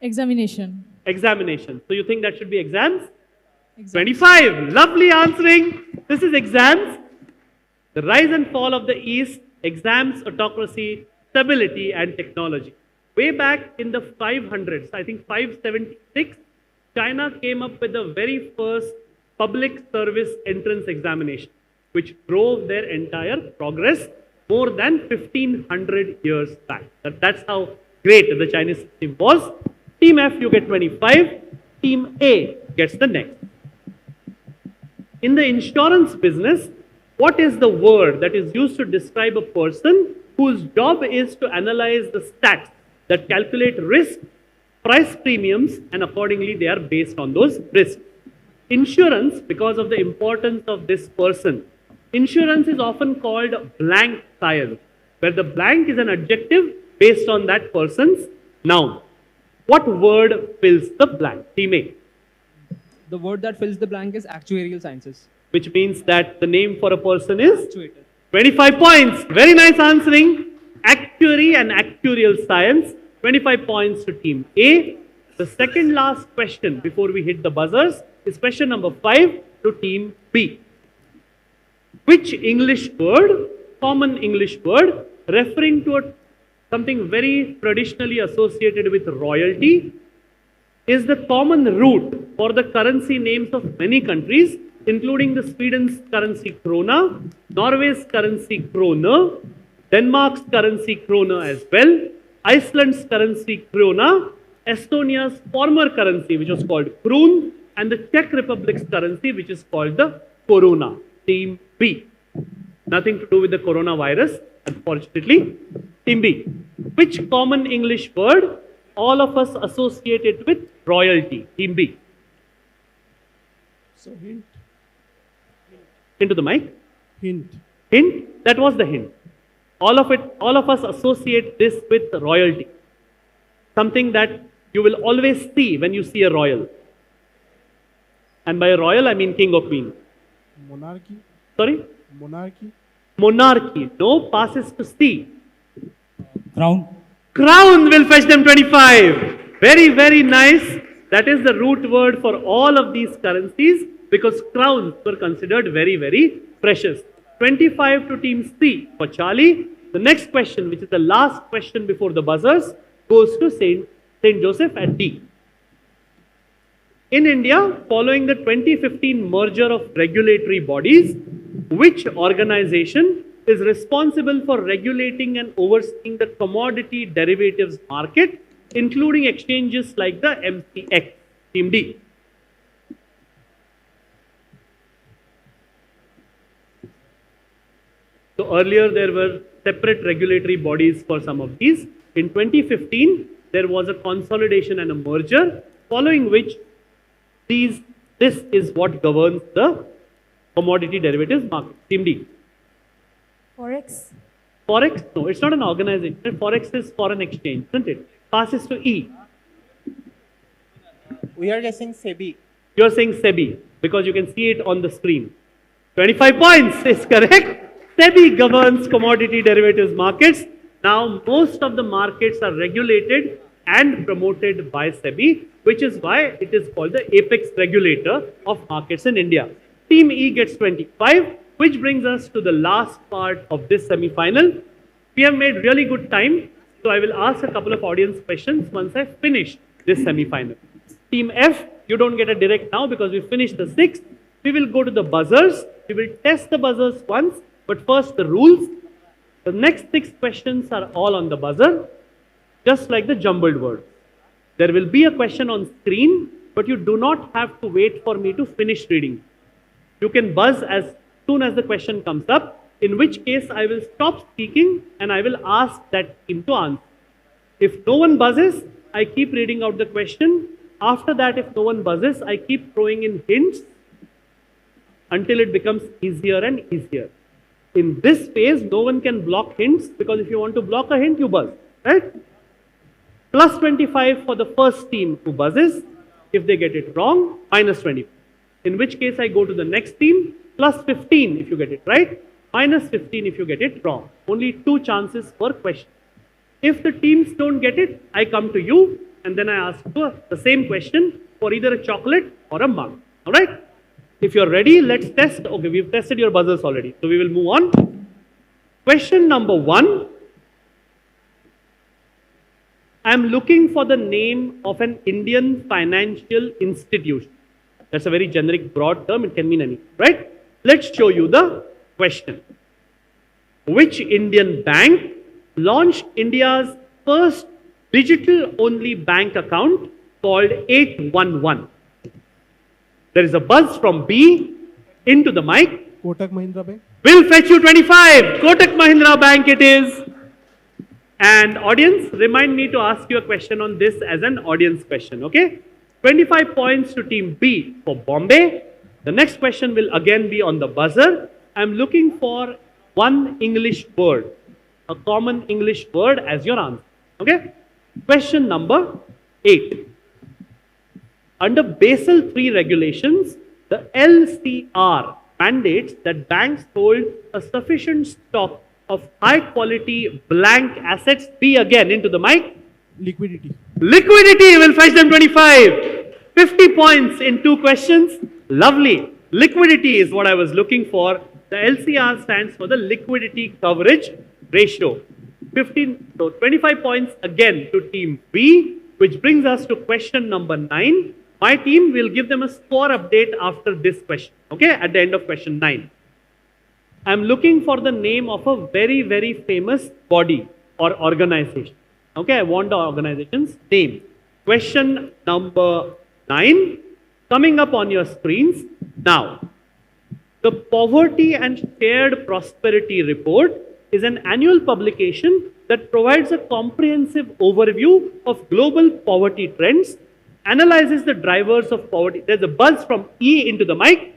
Examination. Examination. So you think that should be exams? 25. Lovely answering. This is exams. The rise and fall of the East, exams, autocracy, stability, and technology. Way back in the 500s, I think 576, China came up with the very first public service entrance examination, which drove their entire progress more than 1500 years back. That's how great the Chinese system was. Team F, you get 25. Team A gets the next. In the insurance business, what is the word that is used to describe a person whose job is to analyze the stats that calculate risk, price premiums, and accordingly they are based on those risks? Insurance, because of the importance of this person, insurance is often called blank science, where the blank is an adjective based on that person's noun. What word fills the blank? Team A. The word that fills the blank is actuarial sciences. Which means that the name for a person is? Actuator. 25 points. Very nice answering. Actuary and actuarial science. 25 points to Team A. The second last question before we hit the buzzers is question number 5 to Team B. Which English word, common English word, referring to something very traditionally associated with royalty, is the common root for the currency names of many countries, including the Sweden's currency krona, Norway's currency krona, Denmark's currency krona as well, Iceland's currency krona, Estonia's former currency, which was called kroon, and the Czech Republic's currency, which is called the koruna. Team B. Nothing to do with the coronavirus, unfortunately. Team B. Which common English word all of us associated with royalty? Team B. So hint. Into the mic. Hint. Hint? That was the hint. All of us associate this with royalty. Something that you will always see when you see a royal. And by a royal, I mean king or queen. Monarchy. Sorry? Monarchy. Monarchy. No, passes to C. Crown. Crown will fetch them 25. Very, very nice. That is the root word for all of these currencies because crowns were considered very, very precious. 25 to Team C for Charlie. The next question, which is the last question before the buzzers, goes to St. Joseph at D. In India, following the 2015 merger of regulatory bodies, which organization is responsible for regulating and overseeing the commodity derivatives market, including exchanges like the MCX? Team D. So earlier there were separate regulatory bodies for some of these. In 2015, there was a consolidation and a merger, following which this is what governs the commodity derivatives market. Team D. Forex. Forex? No, it's not an organization. Forex is foreign exchange, isn't it? Passes to E. We are guessing SEBI. You're saying SEBI because you can see it on the screen. 25 points is correct. SEBI governs commodity derivatives markets. Now, most of the markets are regulated and promoted by SEBI, which is why it is called the apex regulator of markets in India. Team E gets 25, which brings us to the last part of this semi-final. We have made really good time, so I will ask a couple of audience questions once I finish this semi-final. Team F, you don't get a direct now because we finished the 6th. We will go to the buzzers. We will test the buzzers once, but first the rules. The next 6 questions are all on the buzzer, just like the jumbled words. There will be a question on screen, but you do not have to wait for me to finish reading. You can buzz as soon as the question comes up, in which case I will stop speaking and I will ask that team to answer. If no one buzzes, I keep reading out the question. After that, if no one buzzes, I keep throwing in hints until it becomes easier and easier. In this phase, no one can block hints, because if you want to block a hint, you buzz, right? Plus 25 for the first team who buzzes. If they get it wrong, minus 20. In which case I go to the next team, plus 15 if you get it right, minus 15 if you get it wrong. Only 2 chances per question. If the teams don't get it, I come to you and then I ask for the same question for either a chocolate or a mug. Alright? If you're ready, let's test. Okay, we've tested your buzzers already. So we will move on. Question number 1. I'm looking for the name of an Indian financial institution. That's a very generic, broad term. It can mean anything, right? Let's show you the question. Which Indian bank launched India's first digital-only bank account called 811? There is a buzz from B into the mic. Kotak Mahindra Bank. Will fetch you 25. Kotak Mahindra Bank it is. And audience, remind me to ask you a question on this as an audience question, okay? 25 points to team B for Bombay. The next question will again be on the buzzer. I'm looking for one English word, a common English word as your answer, okay? Question number 8. Under Basel III regulations, the LCR mandates that banks hold a sufficient stock of high quality blank assets. Be again into the mic. Liquidity. Liquidity will fetch them 25. 50 points in 2 questions. Lovely. Liquidity is what I was looking for. The LCR stands for the liquidity coverage ratio. 25 points again to team B, which brings us to question number 9. My team will give them a score update after this question, okay, at the end of question 9. I'm looking for the name of a very, very famous body or organization. Okay, I want the organization's name. Question number 9, coming up on your screens. Now, the Poverty and Shared Prosperity Report is an annual publication that provides a comprehensive overview of global poverty trends, analyzes the drivers of poverty. There's a buzz from E into the mic.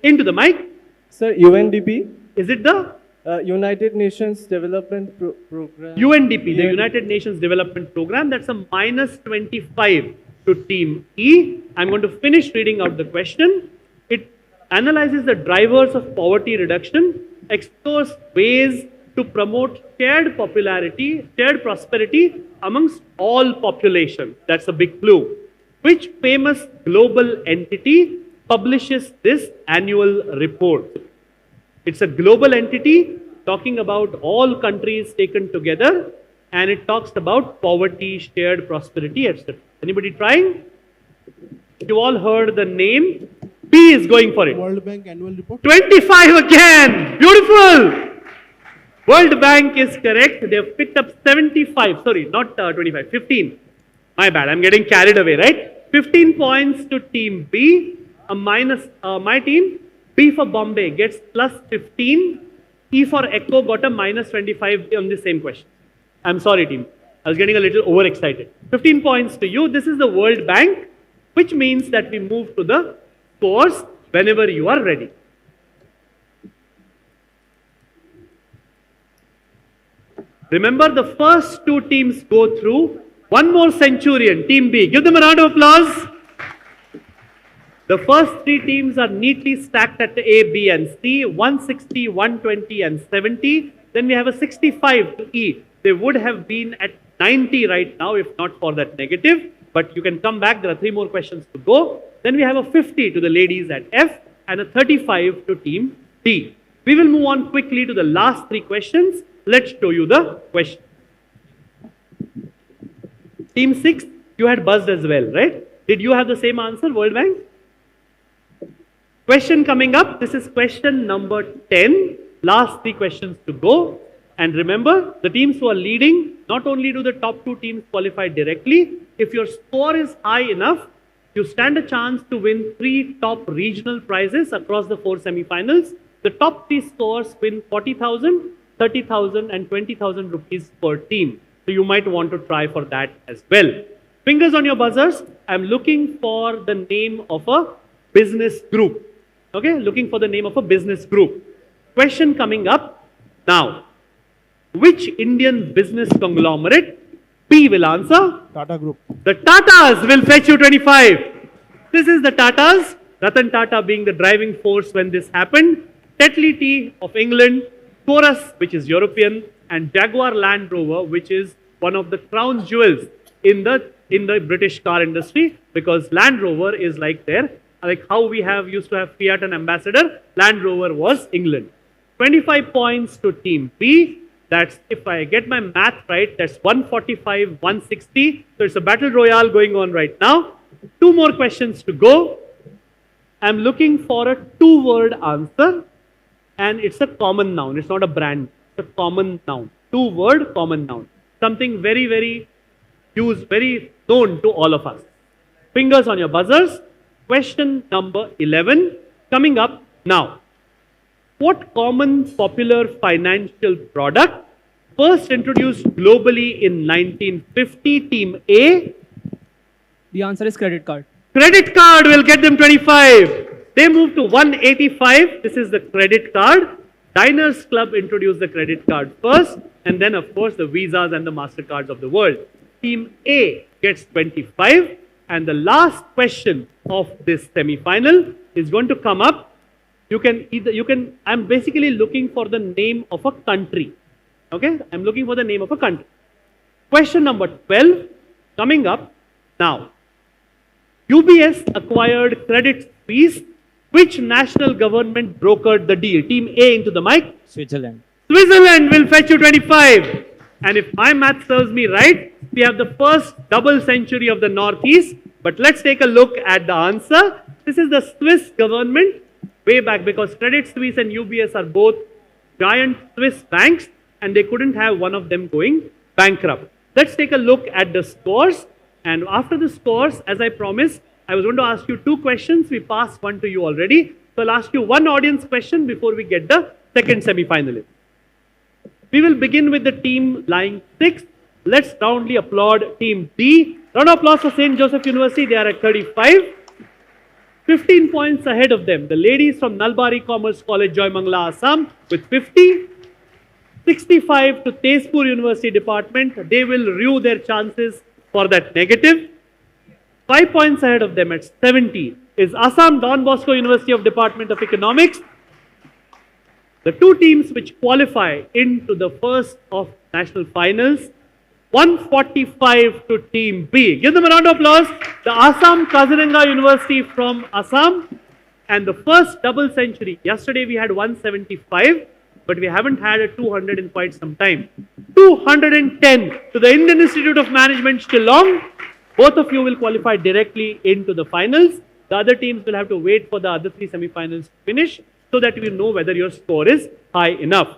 Into the mic. Sir, UNDP. Is it the? United Nations Development Program. UNDP, the United Nations Development Program. That's a minus 25 to team E. I'm going to finish reading out the question. It analyzes the drivers of poverty reduction, explores ways to promote shared prosperity amongst all population. That's a big clue. Which famous global entity publishes this annual report? It's a global entity talking about all countries taken together, and it talks about poverty, shared prosperity, etc. Anybody trying? You all heard the name. B is going for it. World Bank Annual Report. 25 again. Beautiful. World Bank is correct. They have picked up 75. Sorry, not 25. 15. My bad. I'm getting carried away, right? 15 points to team B. A minus my team. B for Bombay gets plus 15. E for Echo got a minus 25 on the same question. I'm sorry, team. I was getting a little overexcited. 15 points to you. This is the World Bank, which means that we move to the scores whenever you are ready. Remember, the first 2 teams go through. One more centurion, team B. Give them a round of applause. The first 3 teams are neatly stacked at A, B and C, 160, 120 and 70. Then we have a 65 to E. They would have been at 90 right now if not for that negative. But you can come back. There are 3 more questions to go. Then we have a 50 to the ladies at F and a 35 to team D. We will move on quickly to the last 3 questions. Let's show you the question. Team 6, you had buzzed as well, right? Did you have the same answer, World Bank? Question coming up, this is question number 10. Last 3 questions to go. And remember, the teams who are leading, not only do the top 2 teams qualify directly, if your score is high enough, you stand a chance to win 3 top regional prizes across the 4 semi-finals. The top 3 scores win 40,000, 30,000 and 20,000 rupees per team. So you might want to try for that as well. Fingers on your buzzers. I'm looking for the name of a business group. Okay, looking for the name of a business group. Question coming up now. Which Indian business conglomerate? P will answer. Tata Group. The Tatas will fetch you 25. This is the Tatas. Ratan Tata being the driving force when this happened. Tetley Tea of England. Chorus, which is European. And Jaguar Land Rover, which is one of the crown jewels in the British car industry, because Land Rover is like how we used to have Fiat and Ambassador. Land Rover was England. 25 points to Team B. That's, if I get my math right, that's 145, 160. So it's a battle royale going on right now. 2 more questions to go. I'm looking for a 2-word answer, and it's a common noun. It's not a brand. It's a common noun. 2-word common noun. Something very, very used, very known to all of us. Fingers on your buzzers. Question number 11 coming up now. What common popular financial product first introduced globally in 1950? Team A. The answer is credit card. Credit card will get them 25. They moved to 185. This is the credit card. Diners Club introduced the credit card first, and then of course the Visas and the MasterCards of the world. Team A gets 25, and the last question of this semi-final is going to come up. I'm basically looking for the name of a country. Okay, I'm looking for the name of a country. Question number 12 coming up now. UBS acquired Credit Suisse. Which national government brokered the deal? Team A into the mic. Switzerland. Switzerland will fetch you 25. And if my math serves me right, we have the first double century of the Northeast. But let's take a look at the answer. This is the Swiss government way back, because Credit Suisse and UBS are both giant Swiss banks, and they couldn't have one of them going bankrupt. Let's take a look at the scores. And after the scores, as I promised, I was going to ask you 2 questions. We passed one to you already. So I'll ask you 1 audience question before we get the second semi-finalist. We will begin with the team lying 6th. Let's roundly applaud Team D. Round of applause for St. Joseph University. They are at 35. 15 points ahead of them. The ladies from Nalbari Commerce College, Joymangla, Assam with 50. 65 to Tezpur University Department. They will rue their chances for that negative. 5 points ahead of them at 70 is Assam Don Bosco University of Department of Economics. The 2 teams which qualify into the first of national finals, 145 to Team B. Give them a round of applause. The Assam Kaziranga University from Assam, and the first double century. Yesterday we had 175, but we haven't had a 200 in quite some time. 210 to the Indian Institute of Management, Shillong. Both of you will qualify directly into the finals. The other teams will have to wait for the other 3 semi-finals to finish so that you know whether your score is high enough.